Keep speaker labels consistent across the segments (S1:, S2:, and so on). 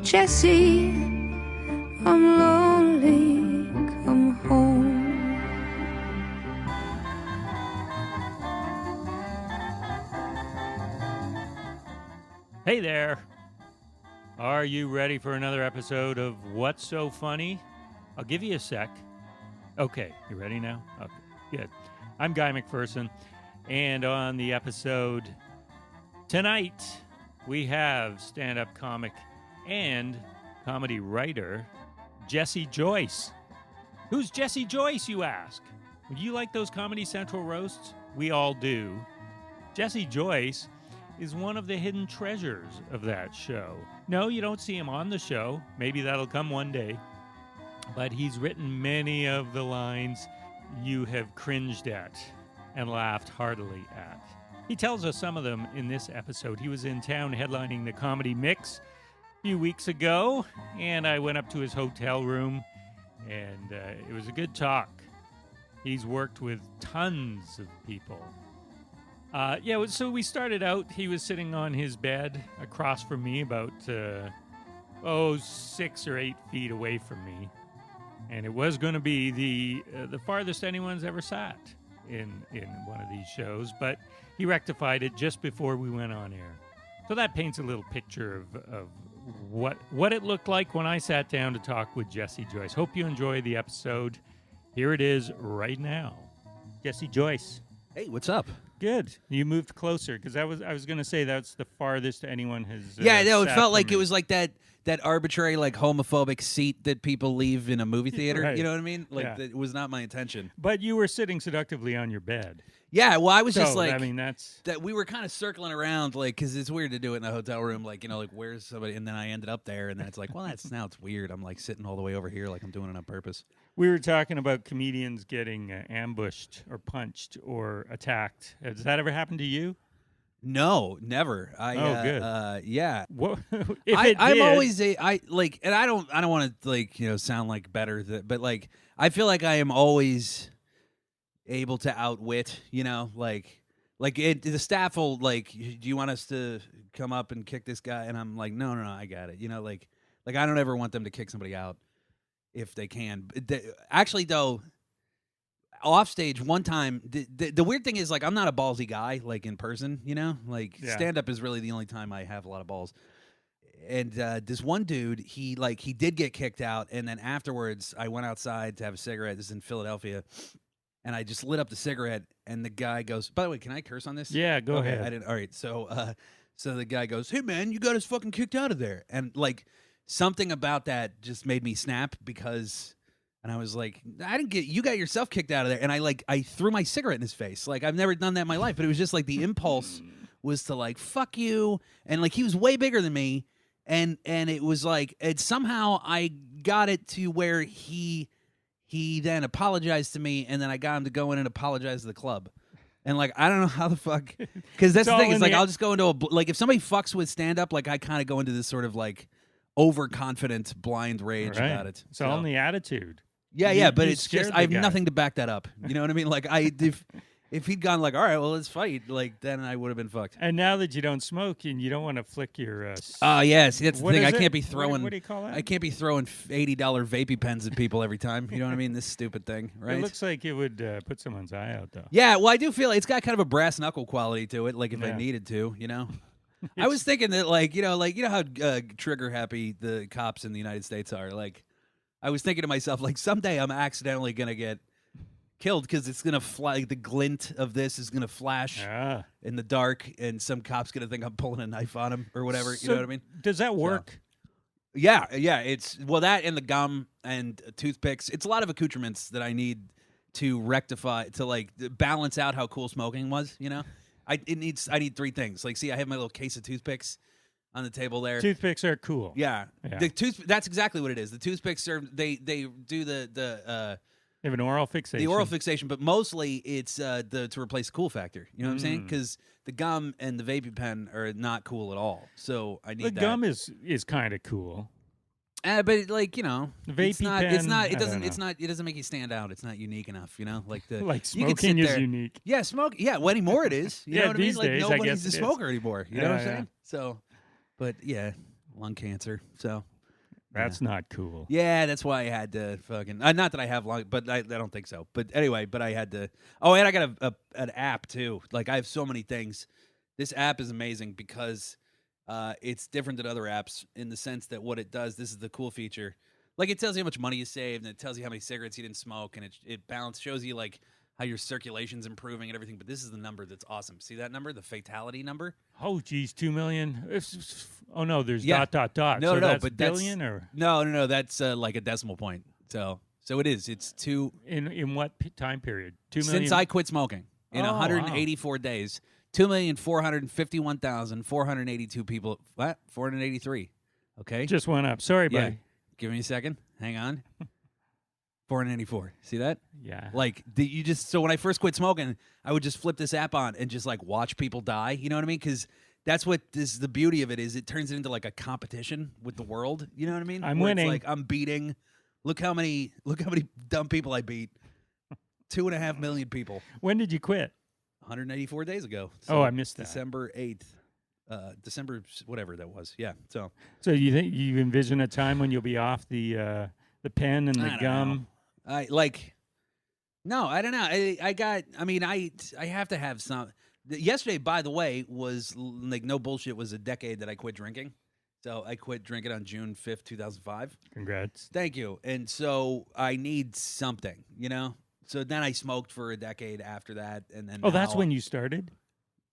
S1: Jesse, I'm lonely, come home.
S2: Hey there. Are you ready for another episode of What's So Funny? I'll give you a sec. Okay, you ready now? Okay, good. I'm Guy McPherson, and on the episode tonight, we have stand-up comic and comedy writer Jesse Joyce. Who's Jesse Joyce, you ask? Do you like those Comedy Central roasts? We all do. Jesse Joyce is one of the hidden treasures of that show. No, you don't see him on the show. Maybe that'll come one day. But he's written many of the lines you have cringed at and laughed heartily at. He tells us some of them in this episode. He was in town headlining the Comedy Mix a few weeks ago, and I went up to his hotel room, and it was a good talk. He's worked with tons of people. So we started out, he was sitting on his bed across from me about, 6 or 8 feet away from me. And it was going to be the farthest anyone's ever sat in one of these shows, but he rectified it just before we went on air. So that paints a little picture of what it looked like when I sat down to talk with Jesse Joyce. Hope you enjoy the episode. Here it is right now. Jesse Joyce.
S3: Hey, what's up?
S2: Good. You moved closer because I was going to say that's the farthest anyone has.
S3: It felt like it was like that arbitrary like homophobic seat that people leave in a movie theater.
S2: Right.
S3: You know what I mean? Like that was not my intention.
S2: But you were sitting seductively on your bed.
S3: Yeah, well, I was just
S2: So,
S3: like,
S2: I mean, that's
S3: that we were kind of circling around, like, because it's weird to do it in a hotel room, like, you know, like, where's somebody? And then I ended up there, and then it's like, well, now it's weird. I'm like sitting all the way over here, like I'm doing it on purpose.
S2: We were talking about comedians getting ambushed or punched or attacked. Has that ever happened to you?
S3: No, never.
S2: Good.
S3: Yeah.
S2: What, if it
S3: I'm
S2: did,
S3: always and I don't want to like sound like better, but like I feel like I am always able to outwit, like the staff will like, do you want us to come up and kick this guy? And I'm like, no, I got it. Like I don't ever want them to kick somebody out if they can. Actually, though, off stage one time, the weird thing is like I'm not a ballsy guy like in person, stand up is really the only time I have a lot of balls. And this one dude, he did get kicked out, and then afterwards I went outside to have a cigarette. This is in Philadelphia. And I just lit up the cigarette, and the guy goes, by the way, can I curse on this?
S2: Yeah, go ahead.
S3: I didn't. All right. So the guy goes, hey, man, you got us fucking kicked out of there. And, like, something about that just made me snap and I was like, you got yourself kicked out of there. And I threw my cigarette in his face. Like, I've never done that in my life. But it was just, like, the impulse was to, like, fuck you. And, like, he was way bigger than me. And it was, like, somehow I got it to where he then apologized to me, and then I got him to go in and apologize to the club. And, like, I don't know how the fuck... Because that's the thing. It's like, I'll just go into like, if somebody fucks with stand-up, like, I kind of go into this sort of, like, overconfident, blind rage about it.
S2: It's all in the attitude.
S3: Yeah, but it's just... I have nothing to back that up. You know what I mean? Like, if he'd gone like, all right, well, let's fight, like, then I would have been fucked.
S2: And now that you don't smoke and you don't want to flick your...
S3: yes, that's the thing. I can't be throwing...
S2: What do you call that?
S3: I can't be throwing $80 vapey pens at people every time. You know what I mean? This stupid thing, right?
S2: It looks like it would put someone's eye out, though.
S3: Yeah, well, I do feel it's got kind of a brass knuckle quality to it, like if I needed to, I was thinking that, like, you know how trigger happy the cops in the United States are. Like, I was thinking to myself, like, someday I'm accidentally going to get killed because it's going to fly. The glint of this is going to flash in the dark, and some cop's going to think I'm pulling a knife on him or whatever.
S2: So
S3: you know what I mean?
S2: Does that work?
S3: So, yeah. It's that and the gum and toothpicks. It's a lot of accoutrements that I need to rectify, to like balance out how cool smoking was. I need three things. Like, see, I have my little case of toothpicks on the table there.
S2: Toothpicks are cool.
S3: Yeah. That's exactly what it is. The toothpicks they do the
S2: they have an oral fixation.
S3: The oral fixation, but mostly it's to replace the cool factor. You know what I'm saying? Because the gum and the vaping pen are not cool at all. So I need
S2: the gum is kind of cool.
S3: But like, the
S2: vaping pen,
S3: it doesn't make you stand out. It's not unique enough, Like
S2: smoking is unique.
S3: Yeah, well, anymore it is. You know what I mean? Like
S2: days,
S3: nobody's a smoker anymore. You know what I'm saying? So, but yeah. lung cancer. So
S2: That's not cool.
S3: yeah, that's why I had to fucking. Not that I have lung, but I don't think so. But anyway, but I had to. Oh, and I got an app too. Like I have so many things. This app is amazing because it's different than other apps in the sense that what it does. This is the cool feature. Like it tells you how much money you saved, and it tells you how many cigarettes you didn't smoke, and it shows you like how your circulation's improving and everything. But this is the number that's awesome. See that number, the fatality number?
S2: Oh, geez, 2 million. Oh no, there's
S3: Yeah.
S2: dot.
S3: No,
S2: So
S3: no,
S2: that's
S3: but
S2: billion or
S3: no. That's like a decimal point. So it is. It's two.
S2: in what time period? 2 million.
S3: Since I quit smoking in
S2: Oh,
S3: 184 days, 2,451,482 people. What? 483. Okay.
S2: just went up. Sorry,
S3: yeah.
S2: buddy.
S3: Give me a second. Hang on. 484. See that?
S2: Yeah.
S3: Like you just. So when I first quit smoking, I would just flip this app on and just like watch people die. You know what I mean? Because that's what the beauty of it is. It turns it into like a competition with the world. You know what I mean?
S2: I'm
S3: Where
S2: winning.
S3: It's like I'm beating. Look how many dumb people I beat. 2.5 million people.
S2: When did you quit?
S3: 184 days ago.
S2: Oh, I missed that.
S3: December 8th. December whatever that was. Yeah. So
S2: You think you envision a time when you'll be off the pen and the
S3: I don't
S2: gum?
S3: know. I don't know. I have to have some. Yesterday, by the way, was like no bullshit. Was a decade that I quit drinking. So I quit drinking on June 5th, 2005.
S2: Congrats.
S3: Thank you. And so I need something, you know. So then I smoked for a decade after that, and then
S2: Oh, that's
S3: now-
S2: when you started?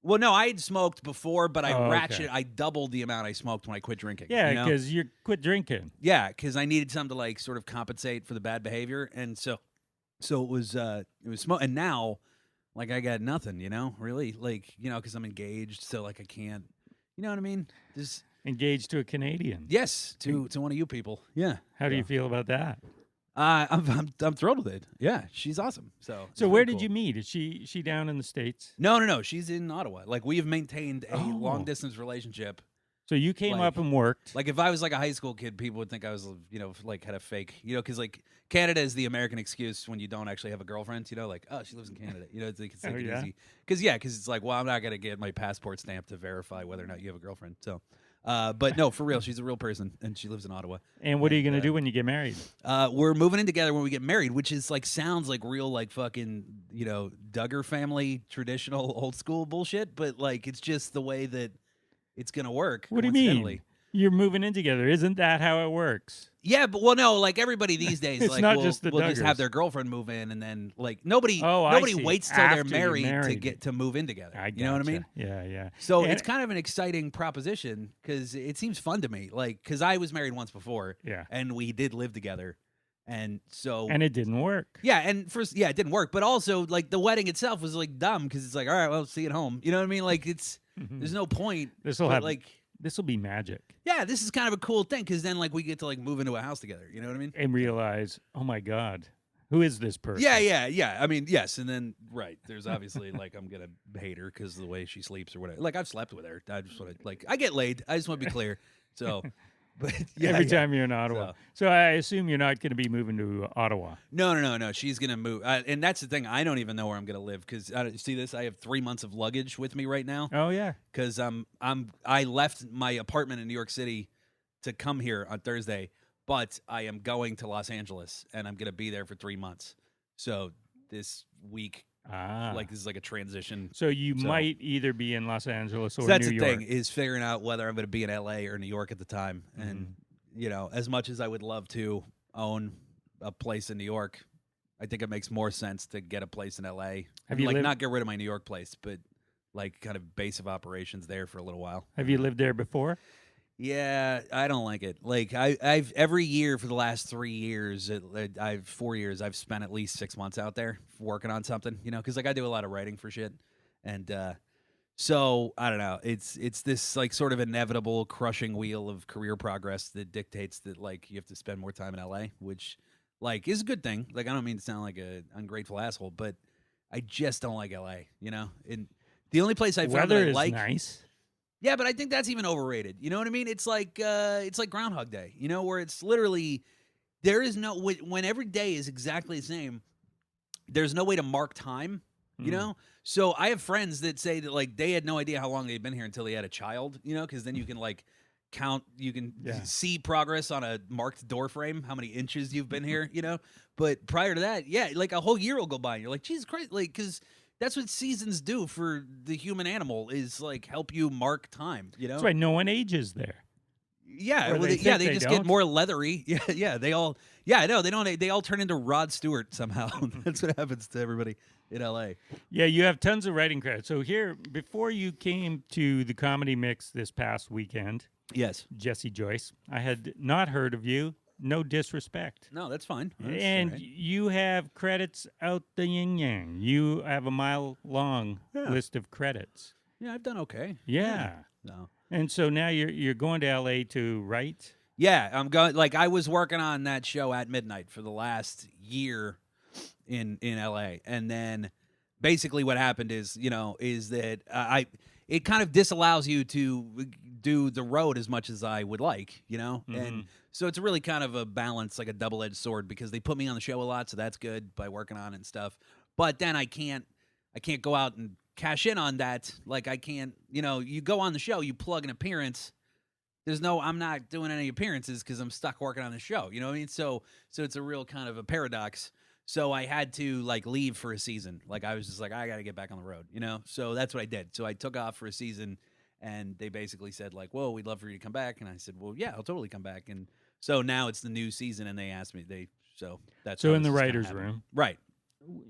S3: Well, no, I had smoked before, but I
S2: Oh, okay.
S3: I doubled the amount I smoked when I quit drinking.
S2: Yeah,
S3: you know?
S2: because you quit drinking.
S3: Yeah, because I needed something to like sort of compensate for the bad behavior, and so it was smoke. And now, like I got nothing, you know, really, like because I'm engaged, so like I can't, you know what I mean? Just
S2: Engaged to a Canadian.
S3: yes, to one of you people. Yeah.
S2: How do you feel about that?
S3: I'm thrilled with it. Yeah, she's awesome. So
S2: Where did you meet? Is she down in the States?
S3: No. She's in Ottawa. Like we have maintained a
S2: Oh.
S3: long distance relationship.
S2: So you came
S3: Like-
S2: up and worked.
S3: Like if I was like a high school kid, people would think I was, like had a fake, because like Canada is the American excuse when you don't actually have a girlfriend, like, oh, she lives in Canada. It's like,
S2: Oh, yeah?
S3: easy. Because it's like, well, I'm not going to get my passport stamp to verify whether or not you have a girlfriend. So, but no, for real, she's a real person and she lives in Ottawa.
S2: And what are you going to do when you get married?
S3: We're moving in together when we get married, which is like, sounds like real, like fucking, Duggar family, traditional old school bullshit. But like, it's just the way that it's going to work.
S2: What do you
S3: coincidentally.
S2: mean? You're moving in together. Isn't that how it works?
S3: Yeah, but no, like everybody these days,
S2: It's
S3: like
S2: not
S3: will
S2: just the
S3: just have
S2: Duggars.
S3: their girlfriend move in, and then like nobody
S2: I see.
S3: waits till
S2: After
S3: they're
S2: you're
S3: married, to
S2: married.
S3: get to move in together.
S2: I
S3: You know what I
S2: gotcha.
S3: mean?
S2: Yeah.
S3: So
S2: And-
S3: it's kind of an exciting proposition because it seems fun to me. Like because I was married once before,
S2: Yeah.
S3: and we did live together, and so
S2: And it didn't work.
S3: yeah, and first it didn't work, but also like the wedding itself was like dumb because it's like all right, well, see you at home. You know what I mean? Like it's there's no point.
S2: This will
S3: but,
S2: have
S3: like.
S2: This will be magic.
S3: Yeah, this is kind of a cool thing because then like we get to like move into a house together. You know what I mean?
S2: And realize, oh my God, who is this person?
S3: Yeah. I mean, yes, and then right. There's obviously like I'm gonna hate her because of the way she sleeps or whatever. Like I've slept with her. I just want to I get laid. I just want to be clear. So, but yeah,
S2: Every
S3: yeah.
S2: time you're in Ottawa. So I assume you're not going to be moving to Ottawa.
S3: No. She's gonna move, and that's the thing. I don't even know where I'm gonna live because see this. I have 3 months of luggage with me right now
S2: Oh yeah.
S3: because I left my apartment in New York City to come here on Thursday, but I am going to Los Angeles and I'm gonna be there for 3 months. So this week. Like this is like a transition.
S2: So you might either be in Los Angeles or
S3: So that's
S2: New
S3: the
S2: York.
S3: thing is figuring out whether I'm going to be in LA or New York at the time. And as much as I would love to own a place in New York, I think it makes more sense to get a place in LA.
S2: Have you
S3: like
S2: lived-
S3: not get rid of my New York place, but like kind of base of operations there for a little while.
S2: Have you lived there before?
S3: Yeah, I don't like it. Like I've every year for the last 3 years, I've 4 years, I've spent at least 6 months out there working on something, because like I do a lot of writing for shit, and so I don't know. It's this like sort of inevitable crushing wheel of career progress that dictates that like you have to spend more time in LA, which like is a good thing. Like I don't mean to sound like an ungrateful asshole, but I just don't like LA. And the only place I found
S2: Weather
S3: that I
S2: is
S3: like.
S2: nice.
S3: Yeah, but I think that's even overrated. You know what I mean? It's like Groundhog Day, where it's literally there is no when every day is exactly the same. There's no way to mark time, you know? So I have friends that say that like they had no idea how long they'd been here until they had a child, because then you can like count, you can
S2: Yeah.
S3: see progress on a marked door frame, how many inches you've been here, you know. But prior to that, yeah, like a whole year will go by, and you're like, Jesus Christ, like, because that's what seasons do for the human animal is like help you mark time, you know.
S2: That's why no one ages there.
S3: Yeah,
S2: Or
S3: well,
S2: they
S3: they
S2: think they
S3: just
S2: don't.
S3: get more leathery. Yeah, yeah, they all, yeah, I know they don't. They all turn into Rod Stewart somehow. That's what happens to everybody in L.A.
S2: Yeah, you have tons of writing credits. So here, before you came to the Comedy Mix this past weekend,
S3: Yes.
S2: Jesse Joyce, I had not heard of you. No disrespect.
S3: No, that's fine. That's
S2: And
S3: all right.
S2: you have credits out the yin yang. You have a mile-long
S3: Yeah.
S2: list of credits.
S3: Yeah, I've done okay.
S2: Yeah.
S3: No.
S2: And so now you're going to L.A. to write?
S3: Yeah, I'm going. Like I was working on that show at midnight for the last year in LA, and then basically what happened is, you know, is that it kind of disallows you to do the road as much as I would like, you know, and so it's really kind of a balance, like a double-edged sword, because they put me on the show a lot, so that's good by working on it and stuff. But then I can't go out and cash in on that. Like I can't, you know, you go on the show, you plug an appearance. I'm not doing any appearances because I'm stuck working on the show. You know what I mean? So it's a real kind of a paradox. So I had to like leave for a season. Like I was just like, I got to get back on the road, you know? So that's what I did. So I took off for a season, and they basically said like, whoa, we'd love for you to come back. And I said, well, yeah, I'll totally come back. And so now it's the new season, and they asked me, that's
S2: So
S3: how
S2: in
S3: this
S2: the
S3: is kinda
S2: writer's
S3: happening.
S2: room.
S3: Right.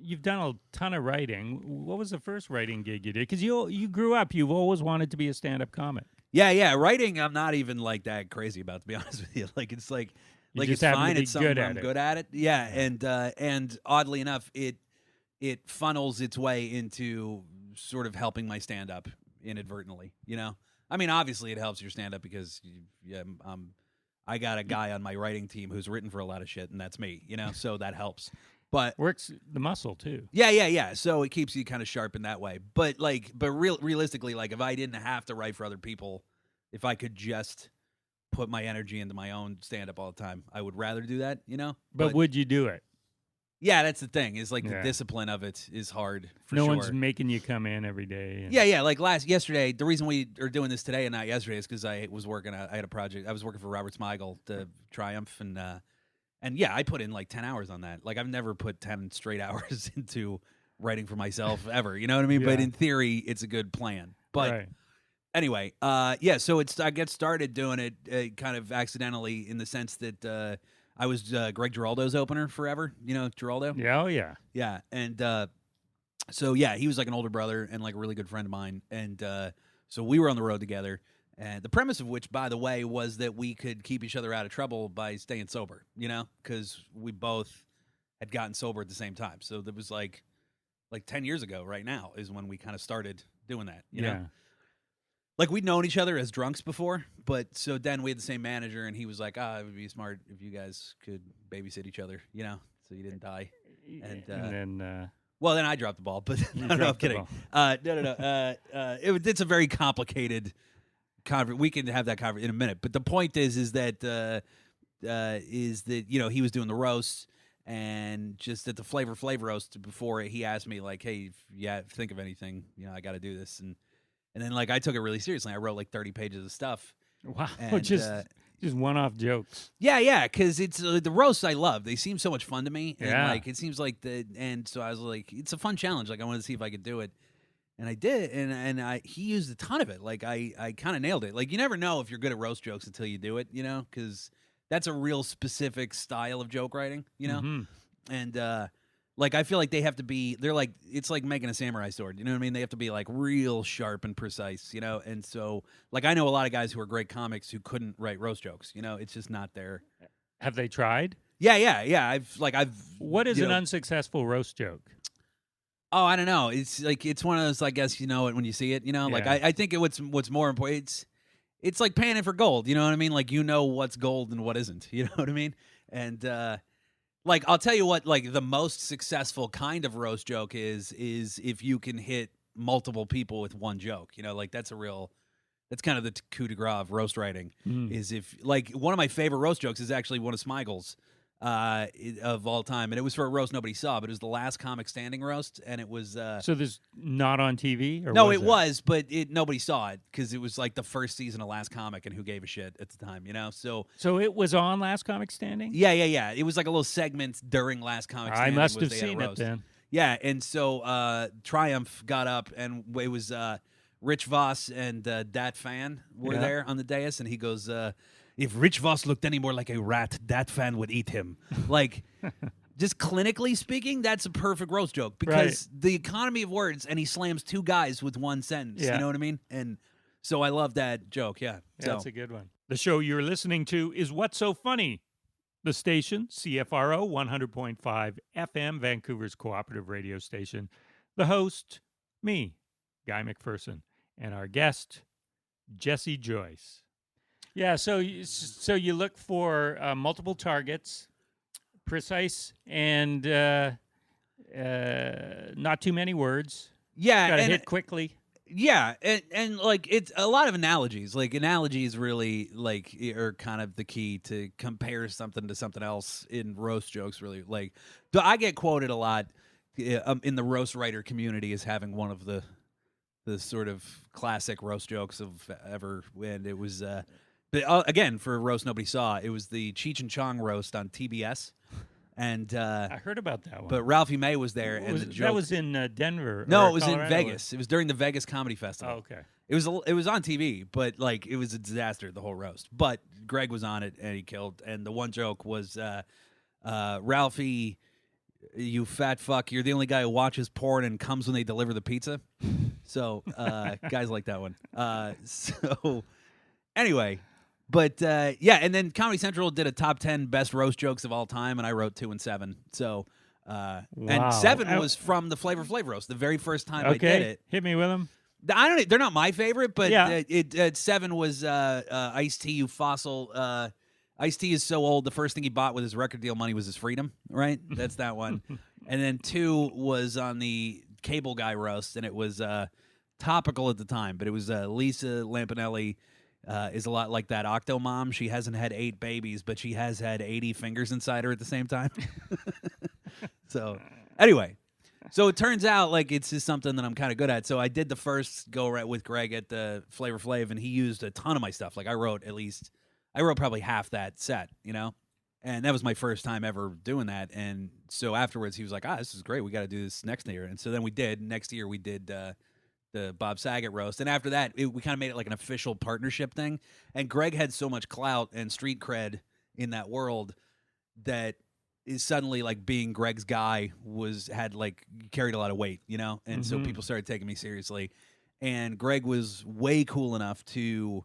S2: You've done a ton of writing. What was the first writing gig you did? Because you grew up, you've always wanted to be a stand-up comic.
S3: Yeah. Writing, I'm not even like that crazy about, to be honest with you. Like it's like
S2: You
S3: it's
S2: just happen to
S3: fine.
S2: be
S3: It's something
S2: good
S3: where
S2: at
S3: I'm
S2: it.
S3: good at it. Yeah, and oddly enough, it funnels its way into sort of helping my stand up inadvertently. You know, I mean, obviously it helps your stand up because I got a guy on my writing team who's written for a lot of shit, and that's me. You know, so that helps. But
S2: Works the muscle, too.
S3: yeah. So it keeps you kind of sharp in that way. But realistically, like if I didn't have to write for other people, if I could just put my energy into my own stand up all the time, I would rather do that, you know?
S2: But would you do it?
S3: Yeah, that's the thing. Is like
S2: Yeah.
S3: the discipline of it is hard for
S2: No
S3: sure.
S2: one's making you come in every day. and-
S3: Yeah. Like yesterday, the reason we are doing this today and not yesterday is because I was working. I had a project. I was working for Robert Smigel, the Triumph, and yeah, I put in like 10 hours on that. Like I've never put 10 straight hours into writing for myself ever. You know what I mean? But
S2: Yeah.
S3: in theory, it's a good plan. But
S2: Right.
S3: anyway, yeah. So I get started doing it kind of accidentally in the sense that I was Greg Giraldo's opener forever. You know Giraldo?
S2: Yeah, oh, yeah.
S3: Yeah, and so yeah, he was like an older brother and like a really good friend of mine, and so we were on the road together. And the premise of which, by the way, was that we could keep each other out of trouble by staying sober. You know, because we both had gotten sober at the same time. So there was like 10 years ago, right now, is when we kind of started doing that. You know? Like we'd known each other as drunks before, but so then we had the same manager, and he was like, it would be smart if you guys could babysit each other, you know, so you didn't die. And
S2: then
S3: well, then I dropped the ball, but no, I'm
S2: dropped the
S3: kidding.
S2: ball.
S3: No. It's a very complicated we can have that conversation in a minute, but the point is that you know he was doing the roasts, and just at the Flavor roast before he asked me like, hey, if you think of anything, you know, I got to do this, and then like I took it really seriously. I wrote like 30 pages of stuff.
S2: wow,
S3: And,
S2: just one-off jokes.
S3: Yeah, because it's the roasts I love. They seem so much fun to me. And
S2: Yeah.
S3: like it seems like and so I was like, it's a fun challenge. Like I wanted to see if I could do it. And I did, and he used a ton of it. Like I kind of nailed it. Like you never know if you're good at roast jokes until you do it, you know, because that's a real specific style of joke writing, you know.
S2: Mhm.
S3: And like I feel like they have to be. They're like it's like making a samurai sword. You know what I mean? They have to be like real sharp and precise, you know. And so like I know a lot of guys who are great comics who couldn't write roast jokes. You know, it's just not their.
S2: Have they tried?
S3: Yeah. I've.
S2: What is
S3: you
S2: an
S3: know,
S2: unsuccessful roast joke?
S3: Oh, I don't know. It's like it's one of those. I guess you know it when you see it. You know, like
S2: Yeah.
S3: I think what's more important. It's like paying it for gold. You know what I mean? Like you know what's gold and what isn't. You know what I mean? And like I'll tell you what. Like the most successful kind of roast joke is if you can hit multiple people with one joke. You know, like that's kind of the coup de grace of roast writing. Is if like one of my favorite roast jokes is actually one of Smigel's. of all time, and it was for a roast nobody saw, but it was the last comic standing roast, and it was
S2: So there's not on TV? Or
S3: no,
S2: was
S3: it was, but nobody saw it because it was like the first season of Last Comic, and who gave a shit at the time, you know?
S2: So it was on Last Comic Standing?
S3: Yeah. It was like a little segment during Last Comic
S2: I
S3: Standing.
S2: must have
S3: they had a
S2: seen it
S3: roast.
S2: then.
S3: Yeah, and so Triumph got up, and it was Rich Voss and Dat Fan were there on the dais, and he goes, if Rich Voss looked any more like a rat, Dat Fan would eat him. Like, just clinically speaking, that's a perfect roast joke because the economy of words, and he slams two guys with one sentence.
S2: Yeah.
S3: You know what I mean? And so I love that joke,
S2: Yeah, that's a good one. The show you're listening to is What's So Funny? The station, CFRO 100.5 FM, Vancouver's cooperative radio station. The host, me, Guy McPherson, and our guest, Jesse Joyce. Yeah, so you look for multiple targets, precise, and not too many words.
S3: Yeah,
S2: Got to hit quickly.
S3: Yeah, and like it's a lot of analogies. Like analogies really like are kind of the key to compare something to something else in roast jokes. Really, like I get quoted a lot in the roast writer community as having one of the sort of classic roast jokes of ever. And it was, but again for a roast nobody saw. It was the Cheech and Chong roast on TBS. And
S2: I heard about that one.
S3: But Ralphie May was there, and the joke,
S2: that was in Denver.
S3: No,
S2: or
S3: it was
S2: Colorado,
S3: in Vegas. It was during the Vegas Comedy Festival.
S2: Oh, okay.
S3: It was on TV, but like it was a disaster, the whole roast. But Greg was on it, and he killed. And the one joke was, Ralphie, you fat fuck, you're the only guy who watches porn and comes when they deliver the pizza. So guys like that one. So anyway. But yeah, and then Comedy Central did a top 10 best roast jokes of all time, and I wrote 2 and 7. So, and 7 was from the Flavor Flav roast, the very first time I did it.
S2: Hit me with them.
S3: They're not my favorite, but
S2: Yeah.
S3: 7 was Ice-T, you fossil. Ice-T is so old. The first thing he bought with his record deal money was his freedom. Right, that's that one. And then 2 was on the Cable Guy roast, and it was topical at the time, but it was Lisa Lampanelli. Is a lot like that Octomom. She hasn't had 8 babies, but she has had 80 fingers inside her at the same time. So, anyway, so it turns out like it's just something that I'm kind of good at. So I did the first go right with Greg at the Flavor Flav, and he used a ton of my stuff. Like I wrote probably half that set, you know, and that was my first time ever doing that. And so afterwards, he was like, this is great. We got to do this next year. And so then we did. Next year, we did. The Bob Saget roast, and after that, we kind of made it like an official partnership thing. And Greg had so much clout and street cred in that world that is suddenly like being Greg's guy had carried a lot of weight, you know. And so people started taking me seriously. And Greg was way cool enough to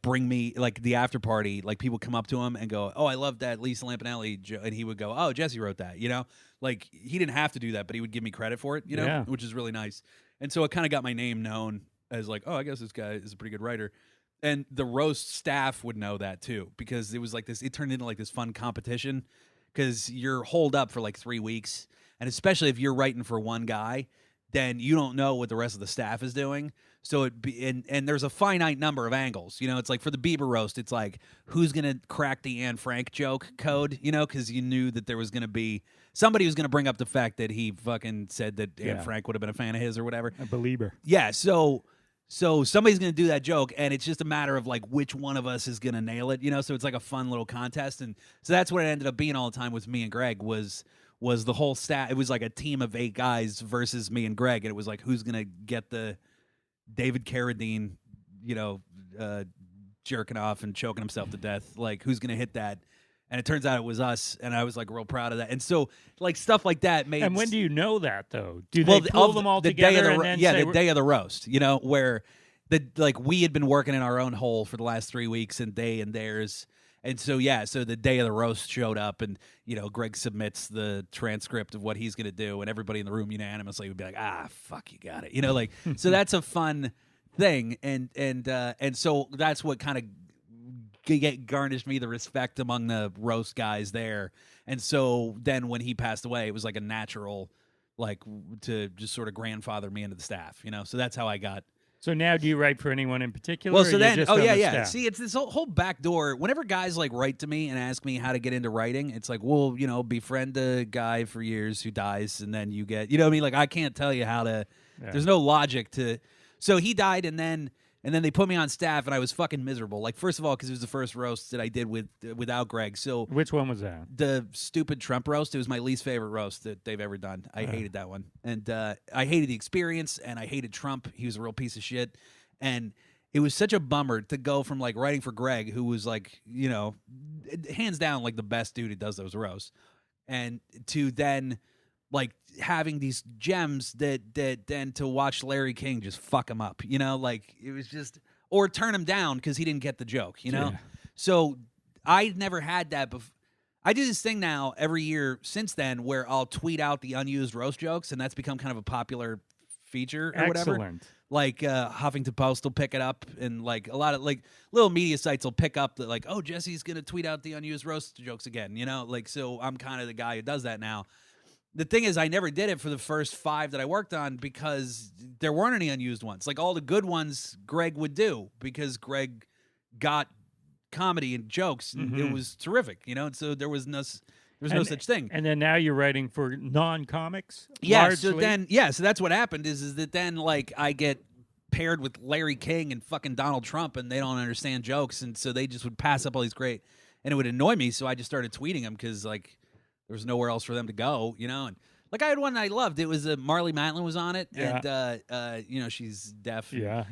S3: bring me like the after party. Like people come up to him and go, "Oh, I love that Lisa Lampanelli," and he would go, "Oh, Jesse wrote that," you know. Like he didn't have to do that, but he would give me credit for it, you know, which is really nice. And so it kind of got my name known as like, oh, I guess this guy is a pretty good writer. And the roast staff would know that too, because it was like this, it turned into like this fun competition because you're holed up for like 3 weeks. And especially if you're writing for one guy, then you don't know what the rest of the staff is doing. So and there's a finite number of angles, you know. It's like for the Bieber roast, it's like who's gonna crack the Anne Frank joke code, you know, because you knew that there was gonna be somebody who's gonna bring up the fact that he fucking said that Anne Frank would have been a fan of his or whatever.
S2: A believer.
S3: Yeah. So somebody's gonna do that joke, and it's just a matter of like which one of us is gonna nail it, you know. So it's like a fun little contest, and so that's what it ended up being all the time with me and Greg was the whole staff. It was like a team of 8 guys versus me and Greg, and it was like who's gonna get the David Carradine, you know, jerking off and choking himself to death. Like, who's going to hit that? And it turns out it was us, and I was, like, real proud of that. And so, like, stuff like that made...
S2: And when do you know that, though? Do they pull them all together and then say...
S3: the day of the roast, you know, where, we had been working in our own hole for the last 3 weeks, and they and theirs... And so, so the day of the roast showed up, and, you know, Greg submits the transcript of what he's going to do, and everybody in the room unanimously would be like, fuck, you got it. You know, like, so that's a fun thing. And so that's what kind of garnished me the respect among the roast guys there. And so then when he passed away, it was like a natural, like, to just sort of grandfather me into the staff, you know? So that's how I got
S2: So now, do you write for anyone in particular?
S3: Well,
S2: or
S3: so
S2: you're
S3: then,
S2: just
S3: oh
S2: on
S3: yeah,
S2: the
S3: yeah.
S2: staff?
S3: See, it's this whole back door. Whenever guys like write to me and ask me how to get into writing, it's like, well, befriend a guy for years who dies, and then you get, you know what I mean? Like, I can't tell you how to.
S2: Yeah.
S3: There's no logic to. So he died, and then they put me on staff, and I was fucking miserable. Like, first of all, because it was the first roast that I did without Greg. So
S2: Which one was that?
S3: the stupid Trump roast. It was my least favorite roast that they've ever done. I hated that one, and I hated the experience, and I hated Trump. He was a real piece of shit, and it was such a bummer to go from like writing for Greg, who was like, hands down like the best dude who does those roasts, and to then like having these gems that then to watch Larry King just fuck him up, like it was just, or turn him down because he didn't get the joke,
S2: Yeah.
S3: So I never had that before. I do this thing now every year since then where I'll tweet out the unused roast jokes, and that's become kind of a popular feature or whatever.
S2: Excellent.
S3: Like Huffington Post will pick it up, and like a lot of like little media sites will pick up that like, oh, Jesse's gonna tweet out the unused roast jokes again, like, so I'm kind of the guy who does that now. The thing is, I never did it for the first 5 that I worked on because there weren't any unused ones. Like all the good ones Greg would do because Greg got comedy and jokes, and it was terrific, and so there was no such thing.
S2: And then now you're writing for non-comics?
S3: Yeah,
S2: largely?
S3: so that's what happened is that then like I get paired with Larry King and fucking Donald Trump, and they don't understand jokes, and so they just would pass up all these great, and it would annoy me, so I just started tweeting them because like there was nowhere else for them to go, and like I had one I loved. It was Marley Matlin was on it, and she's deaf.
S2: Yeah.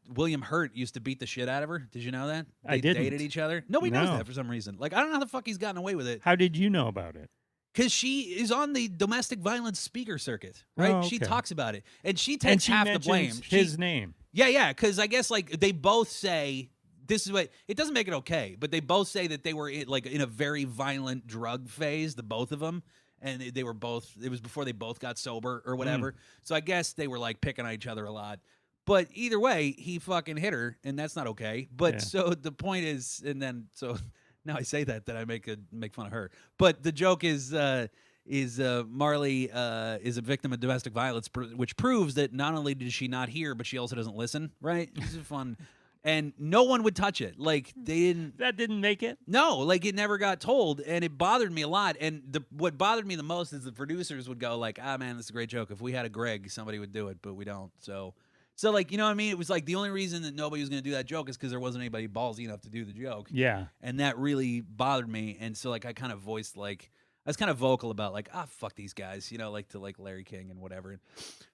S3: William Hurt used to beat the shit out of her. Did you know that? They
S2: I didn't.
S3: dated each other. Nobody knows
S2: No.
S3: that for some reason. Like I don't know how the fuck he's gotten away with it.
S2: How did you know about it?
S3: Because she is on the domestic violence speaker circuit, right?
S2: Oh,
S3: She
S2: okay.
S3: talks about it, and she
S2: And
S3: takes
S2: she
S3: half the blame.
S2: mentions his name.
S3: Yeah. Because I guess like they both say this is what it doesn't make it okay, but they both say that they were in a very violent drug phase, the both of them, and they were both. It was before they both got sober or whatever. So I guess they were like picking on each other a lot. But either way, he fucking hit her, and that's not okay. But so the point is, and then so now I say that I make fun of her. But the joke is Marley is a victim of domestic violence, which proves that not only did she not hear, but she also doesn't listen. Right? This is fun. And no one would touch it. Like they didn't.
S2: That didn't make it?
S3: No, like it never got told, and it bothered me a lot. And what bothered me the most is the producers would go like, "Ah, man, this is a great joke. If we had a Greg, somebody would do it, but we don't." So like, you know what I mean? It was like the only reason that nobody was going to do that joke is because there wasn't anybody ballsy enough to do the joke.
S2: Yeah.
S3: And that really bothered me. And so like I kind of voiced like I was kind of vocal about like, fuck these guys, like to like Larry King and whatever.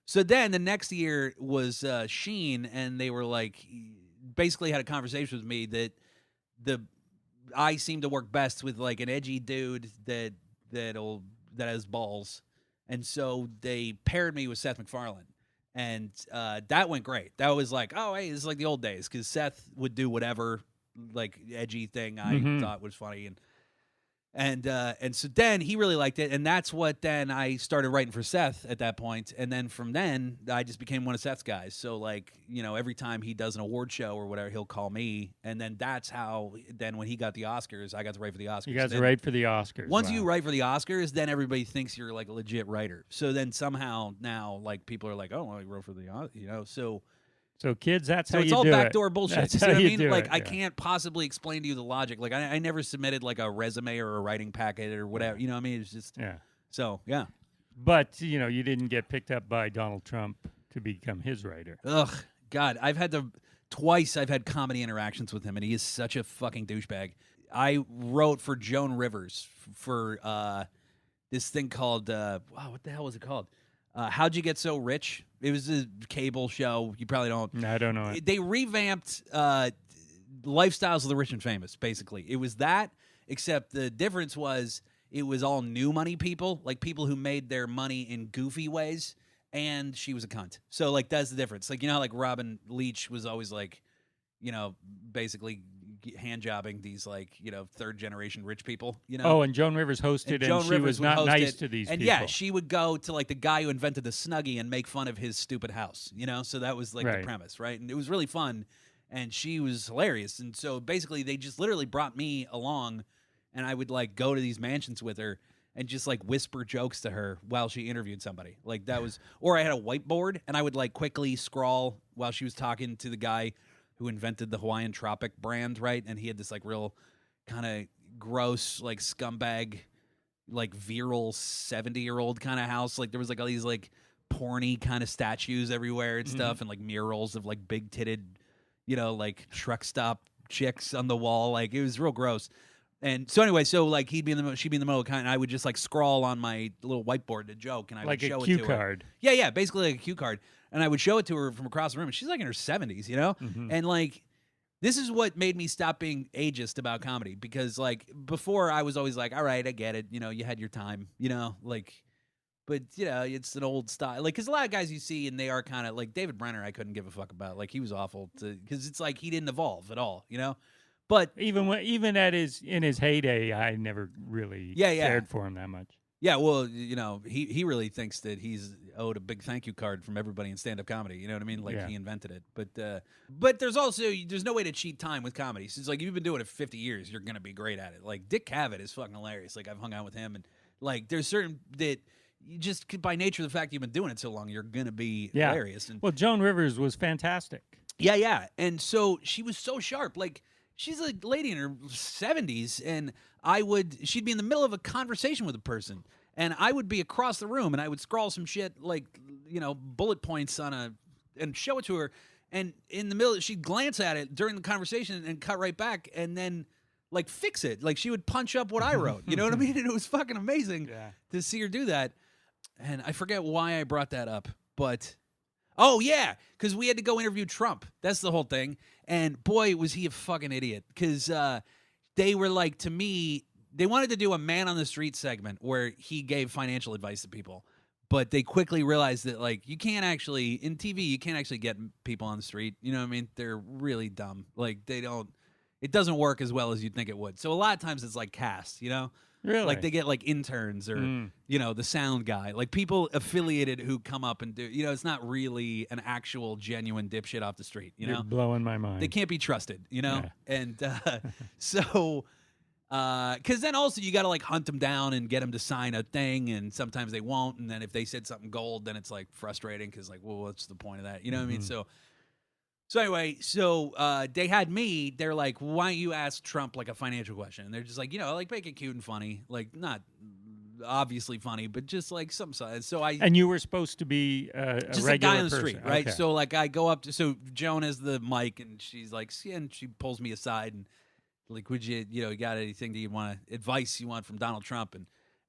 S3: So then the next year was Sheen, and they were like. Basically had a conversation with me that I seem to work best with like an edgy dude that has balls, and so they paired me with Seth MacFarlane, and that went great. That was like, oh hey, this is like the old days because Seth would do whatever like edgy thing I thought was funny, and so then he really liked it, and that's what then I started writing for Seth at that point, and then from then I just became one of Seth's guys. So like every time he does an award show or whatever, he'll call me, and then that's how then when he got the Oscars, I got to write for the Oscars.
S2: You guys are right for the Oscars.
S3: Once you write for the Oscars, then everybody thinks you're like a legit writer. So then somehow now like people are like, oh, well, I wrote for the
S2: So kids, that's how
S3: so it's
S2: you
S3: all
S2: do
S3: backdoor
S2: it.
S3: bullshit.
S2: That's
S3: You see
S2: how
S3: what I
S2: you
S3: mean?
S2: do
S3: Like
S2: it,
S3: I
S2: yeah.
S3: can't possibly explain to you the logic. Like I never submitted like a resume or a writing packet or whatever. You know what I mean? It's just So yeah.
S2: But you didn't get picked up by Donald Trump to become his writer.
S3: Ugh, God, I've had comedy interactions with him, and he is such a fucking douchebag. I wrote for Joan Rivers for this thing called what the hell was it called? How'd You Get So Rich? It was a cable show. You probably don't.
S2: No, I don't know it.
S3: They revamped Lifestyles of the Rich and Famous, basically. It was that, except the difference was it was all new money people, like people who made their money in goofy ways, and she was a cunt. So, like, that's the difference. Like, how, like, Robin Leach was always, like, basically hand-jobbing these, like, third-generation rich people,
S2: Oh, and Joan Rivers hosted, and she was not nice to these
S3: and
S2: people.
S3: yeah, she would go to like the guy who invented the Snuggie and make fun of his stupid house, so that was like the premise, right? And it was really fun, and she was hilarious. And so basically they just literally brought me along, and I would like go to these mansions with her, and just like whisper jokes to her while she interviewed somebody. Like that was, or I had a whiteboard and I would like quickly scrawl while she was talking to the guy who invented the Hawaiian Tropic brand, right? And he had this like real kind of gross, like scumbag, like virile 70-year-old kind of house. Like there was like all these like porny kind of statues everywhere and stuff, and like murals of like big titted, you know, like truck stop chicks on the wall. Like it was real gross. And so anyway, so like she'd be in the middle of kind, and I would just like scrawl on my little whiteboard a joke, and I
S2: like
S3: would show
S2: a
S3: it
S2: cue
S3: to
S2: card.
S3: her. Yeah, basically like a cue card, and I would show it to her from across the room. And she's like in her 70s, you know, and like this is what made me stop being ageist about comedy, because like before I was always like, all right, I get it, you know, you had your time, you know, like. But, you know, it's an old style. Like, because a lot of guys you see, and they are kind of like David Brenner, I couldn't give a fuck about. Like, he was awful because it's like he didn't evolve at all, you know? But
S2: even in his heyday, I never really cared for him that much.
S3: Yeah, well, you know, he really thinks that he's owed a big thank you card from everybody in stand-up comedy. You know what I mean? Like, he invented it. But there's no way to cheat time with comedy. So it's like, if you've been doing it for 50 years, you're going to be great at it. Like, Dick Cavett is fucking hilarious. Like, I've hung out with him, and, like, there's certain that... You just, by nature of the fact you've been doing it so long, you're going to be hilarious. And,
S2: well, Joan Rivers was fantastic.
S3: Yeah. And so she was so sharp. Like, she's a lady in her 70s, and she'd be in the middle of a conversation with a person, and I would be across the room, and I would scrawl some shit, like, you know, bullet points and show it to her, and in the middle, she'd glance at it during the conversation and cut right back, and then... like, fix it. Like, she would punch up what I wrote. You know what I mean? And it was fucking amazing to see her do that. And I forget why I brought that up. But, oh, yeah, because we had to go interview Trump. That's the whole thing. And, boy, was he a fucking idiot. Because they were like, to me, they wanted to do a man-on-the-street segment where he gave financial advice to people. But they quickly realized that, like, you can't actually, in TV, you can't actually get people on the street. You know what I mean? They're really dumb. Like, they don't. It doesn't work as well as you'd think it would. So a lot of times it's like cast, you know?
S2: Really?
S3: Like they get like interns or, you know, the sound guy. Like people affiliated who come up and do, you know, it's not really an actual genuine dipshit off the street, you know?
S2: You're blowing my mind.
S3: They can't be trusted, you know?
S2: Yeah.
S3: And so, because then also you got to like hunt them down and get them to sign a thing, and sometimes they won't. And then if they said something gold, then it's like frustrating because like, well, what's the point of that? You know what I mean? So anyway, they had me. They're like, why don't you ask Trump like a financial question? And they're just like, you know, like make it cute and funny, like not obviously funny, but just like some size. So and
S2: you were supposed to be
S3: just
S2: a
S3: a guy on the
S2: person.
S3: street, right?
S2: Okay.
S3: So like I go up to Joan has the mic, and she's like, and she pulls me aside and like, would you got anything that you want advice you want from Donald Trump?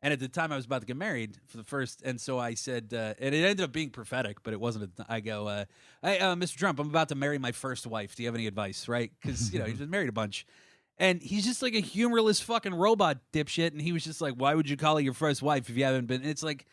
S3: And at the time I was about to get married for the first, and so I said, and it ended up being prophetic, but it wasn't. I go, hey, Mr. Trump, I'm about to marry my first wife. Do you have any advice, right? Because, he's been married a bunch. And he's just like a humorless fucking robot dipshit, and he was just like, why would you call it your first wife if you haven't been? And it's like,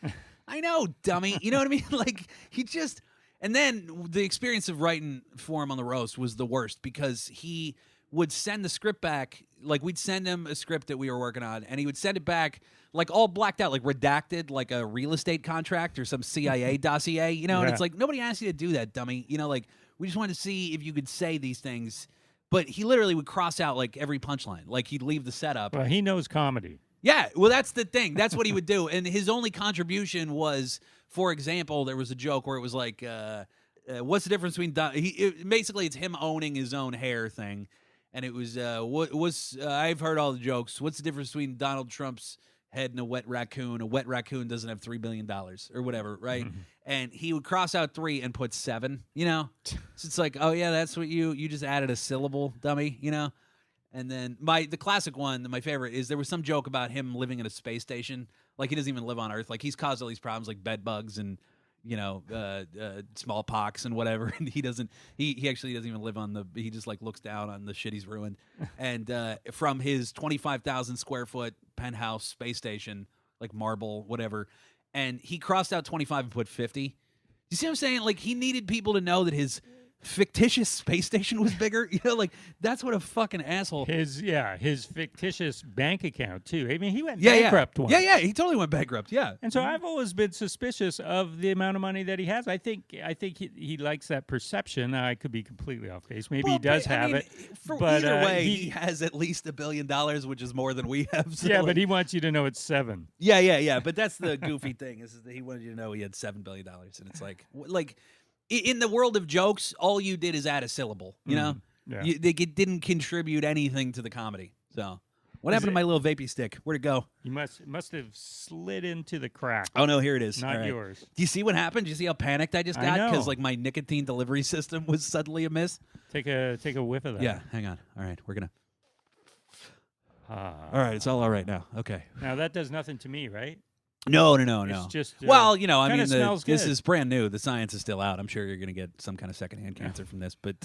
S3: I know, dummy. You know what I mean? Like, he just, and then the experience of writing for him on the roast was the worst, because he would send the script back, like we'd send him a script that we were working on, and he would send it back like all blacked out, like redacted, like a real estate contract or some CIA dossier, you know? And it's like, nobody asked you to do that, dummy. You know, like, we just wanted to see if you could say these things. But he literally would cross out like every punchline. Like he'd leave the setup.
S2: Well, he knows comedy.
S3: Yeah, well, that's the thing. That's what he would do. And his only contribution was, for example, there was a joke where it was like, what's the difference between basically it's him owning his own hair thing. And it was, I've heard all the jokes. What's the difference between Donald Trump's head and a wet raccoon? A wet raccoon doesn't have $3 billion or whatever, right? And he would cross out 3 and put 7, you know? So it's like, oh, yeah, that's what you just added a syllable, dummy, you know? And then the classic one, my favorite, is there was some joke about him living in a space station. Like, he doesn't even live on Earth. Like, he's caused all these problems like bed bugs and, smallpox and whatever. And he actually doesn't even live on he just like looks down on the shit he's ruined. And from his 25,000 square foot penthouse space station, like marble, whatever. And he crossed out 25 and put 50. You see what I'm saying? Like, he needed people to know that his fictitious space station was bigger. You know, like that's what a fucking asshole.
S2: His fictitious bank account too. I mean, he went
S3: Yeah,
S2: bankrupt once.
S3: yeah, he totally went bankrupt. Yeah,
S2: And so I've always been suspicious of the amount of money that he has. I think he likes that perception. I could be completely off base. Maybe he does have it. But
S3: either way, he has at least $1 billion, which is more than we have. So
S2: yeah, but he wants you to know it's 7.
S3: Yeah. But that's the goofy thing is that he wanted you to know he had $7 billion, and it's like in the world of jokes, all you did is add a syllable. You know, they didn't contribute anything to the comedy. So, what happened to my little vapey stick? Where'd it go?
S2: You must have slid into the crack.
S3: Oh no, here it is.
S2: Not yours.
S3: Do you see what happened? Do you see how panicked I just got because like my nicotine delivery system was suddenly amiss?
S2: Take a whiff of that.
S3: Yeah, hang on. All right, we're gonna. All right, it's all right now. Okay.
S2: Now that does nothing to me, right?
S3: No.
S2: It's just
S3: well, you know, I mean, this
S2: good.
S3: is brand new. The science is still out. I'm sure you're going to get some kind of secondhand cancer from this, but